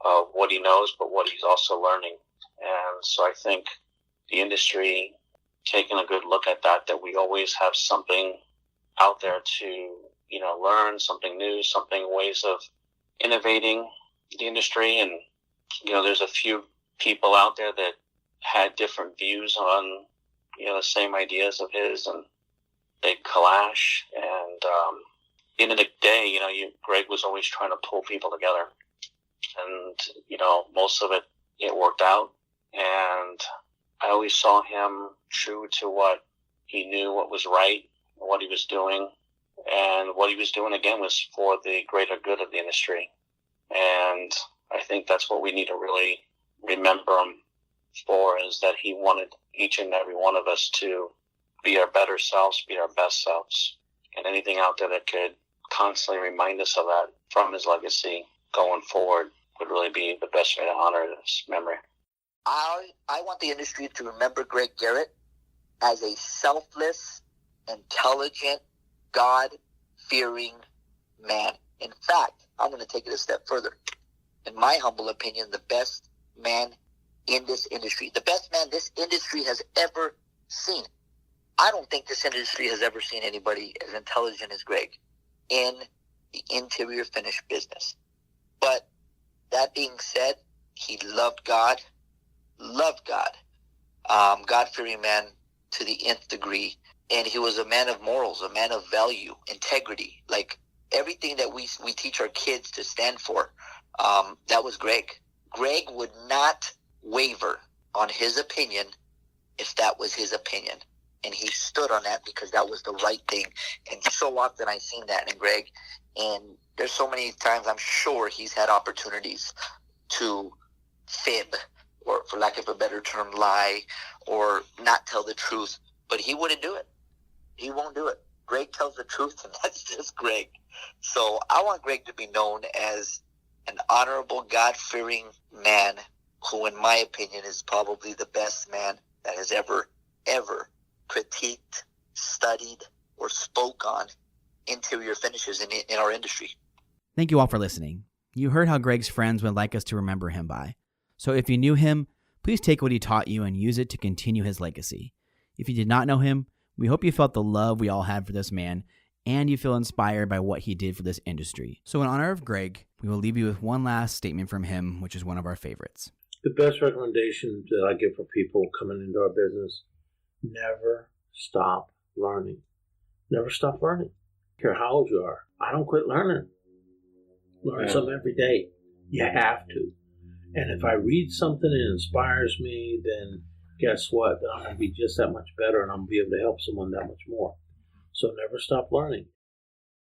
of what he knows, but what he's also learning. And so I think the industry taking a good look at that we always have something out there to learn something new, ways of innovating the industry. And, there's a few people out there that had different views on, the same ideas of his, and they clash. And at the end of the day, Greg was always trying to pull people together. And, most of it worked out. And I always saw him true to what he knew, what was right, what he was doing. And what he was doing, again, was for the greater good of the industry. And I think that's what we need to really remember him for, is that he wanted each and every one of us to be our better selves, be our best selves. And anything out there that could constantly remind us of that from his legacy going forward would really be the best way to honor his memory. I want the industry to remember Greg Garrett as a selfless, intelligent, God-fearing man. In fact, I'm going to take it a step further. In my humble opinion, the best man in this industry, the best man this industry has ever seen. I don't think this industry has ever seen anybody as intelligent as Greg in the interior finish business. But that being said, he loved God, God-fearing man to the nth degree. And he was a man of morals, a man of value, integrity, like everything that we teach our kids to stand for. That was Greg. Greg would not waver on his opinion if that was his opinion. And he stood on that because that was the right thing. And so often I've seen that in Greg. And there's so many times I'm sure he's had opportunities to fib, or for lack of a better term, lie, or not tell the truth. But he wouldn't do it. He won't do it. Greg tells the truth, and that's just Greg. So I want Greg to be known as an honorable, God-fearing man who, in my opinion, is probably the best man that has ever critiqued, studied, or spoke on interior finishes in our industry. Thank you all for listening. You heard how Greg's friends would like us to remember him by. So if you knew him, please take what he taught you and use it to continue his legacy. If you did not know him, we hope you felt the love we all had for this man, and you feel inspired by what he did for this industry. So in honor of Greg, we will leave you with one last statement from him, which is one of our favorites. The best recommendation that I give for people coming into our business: never stop learning. Never stop learning. I don't care how old you are. I don't quit learning. Learn something every day. You have to. And if I read something that inspires me, then guess what? Then I'm going to be just that much better, and I'm going to be able to help someone that much more. So never stop learning.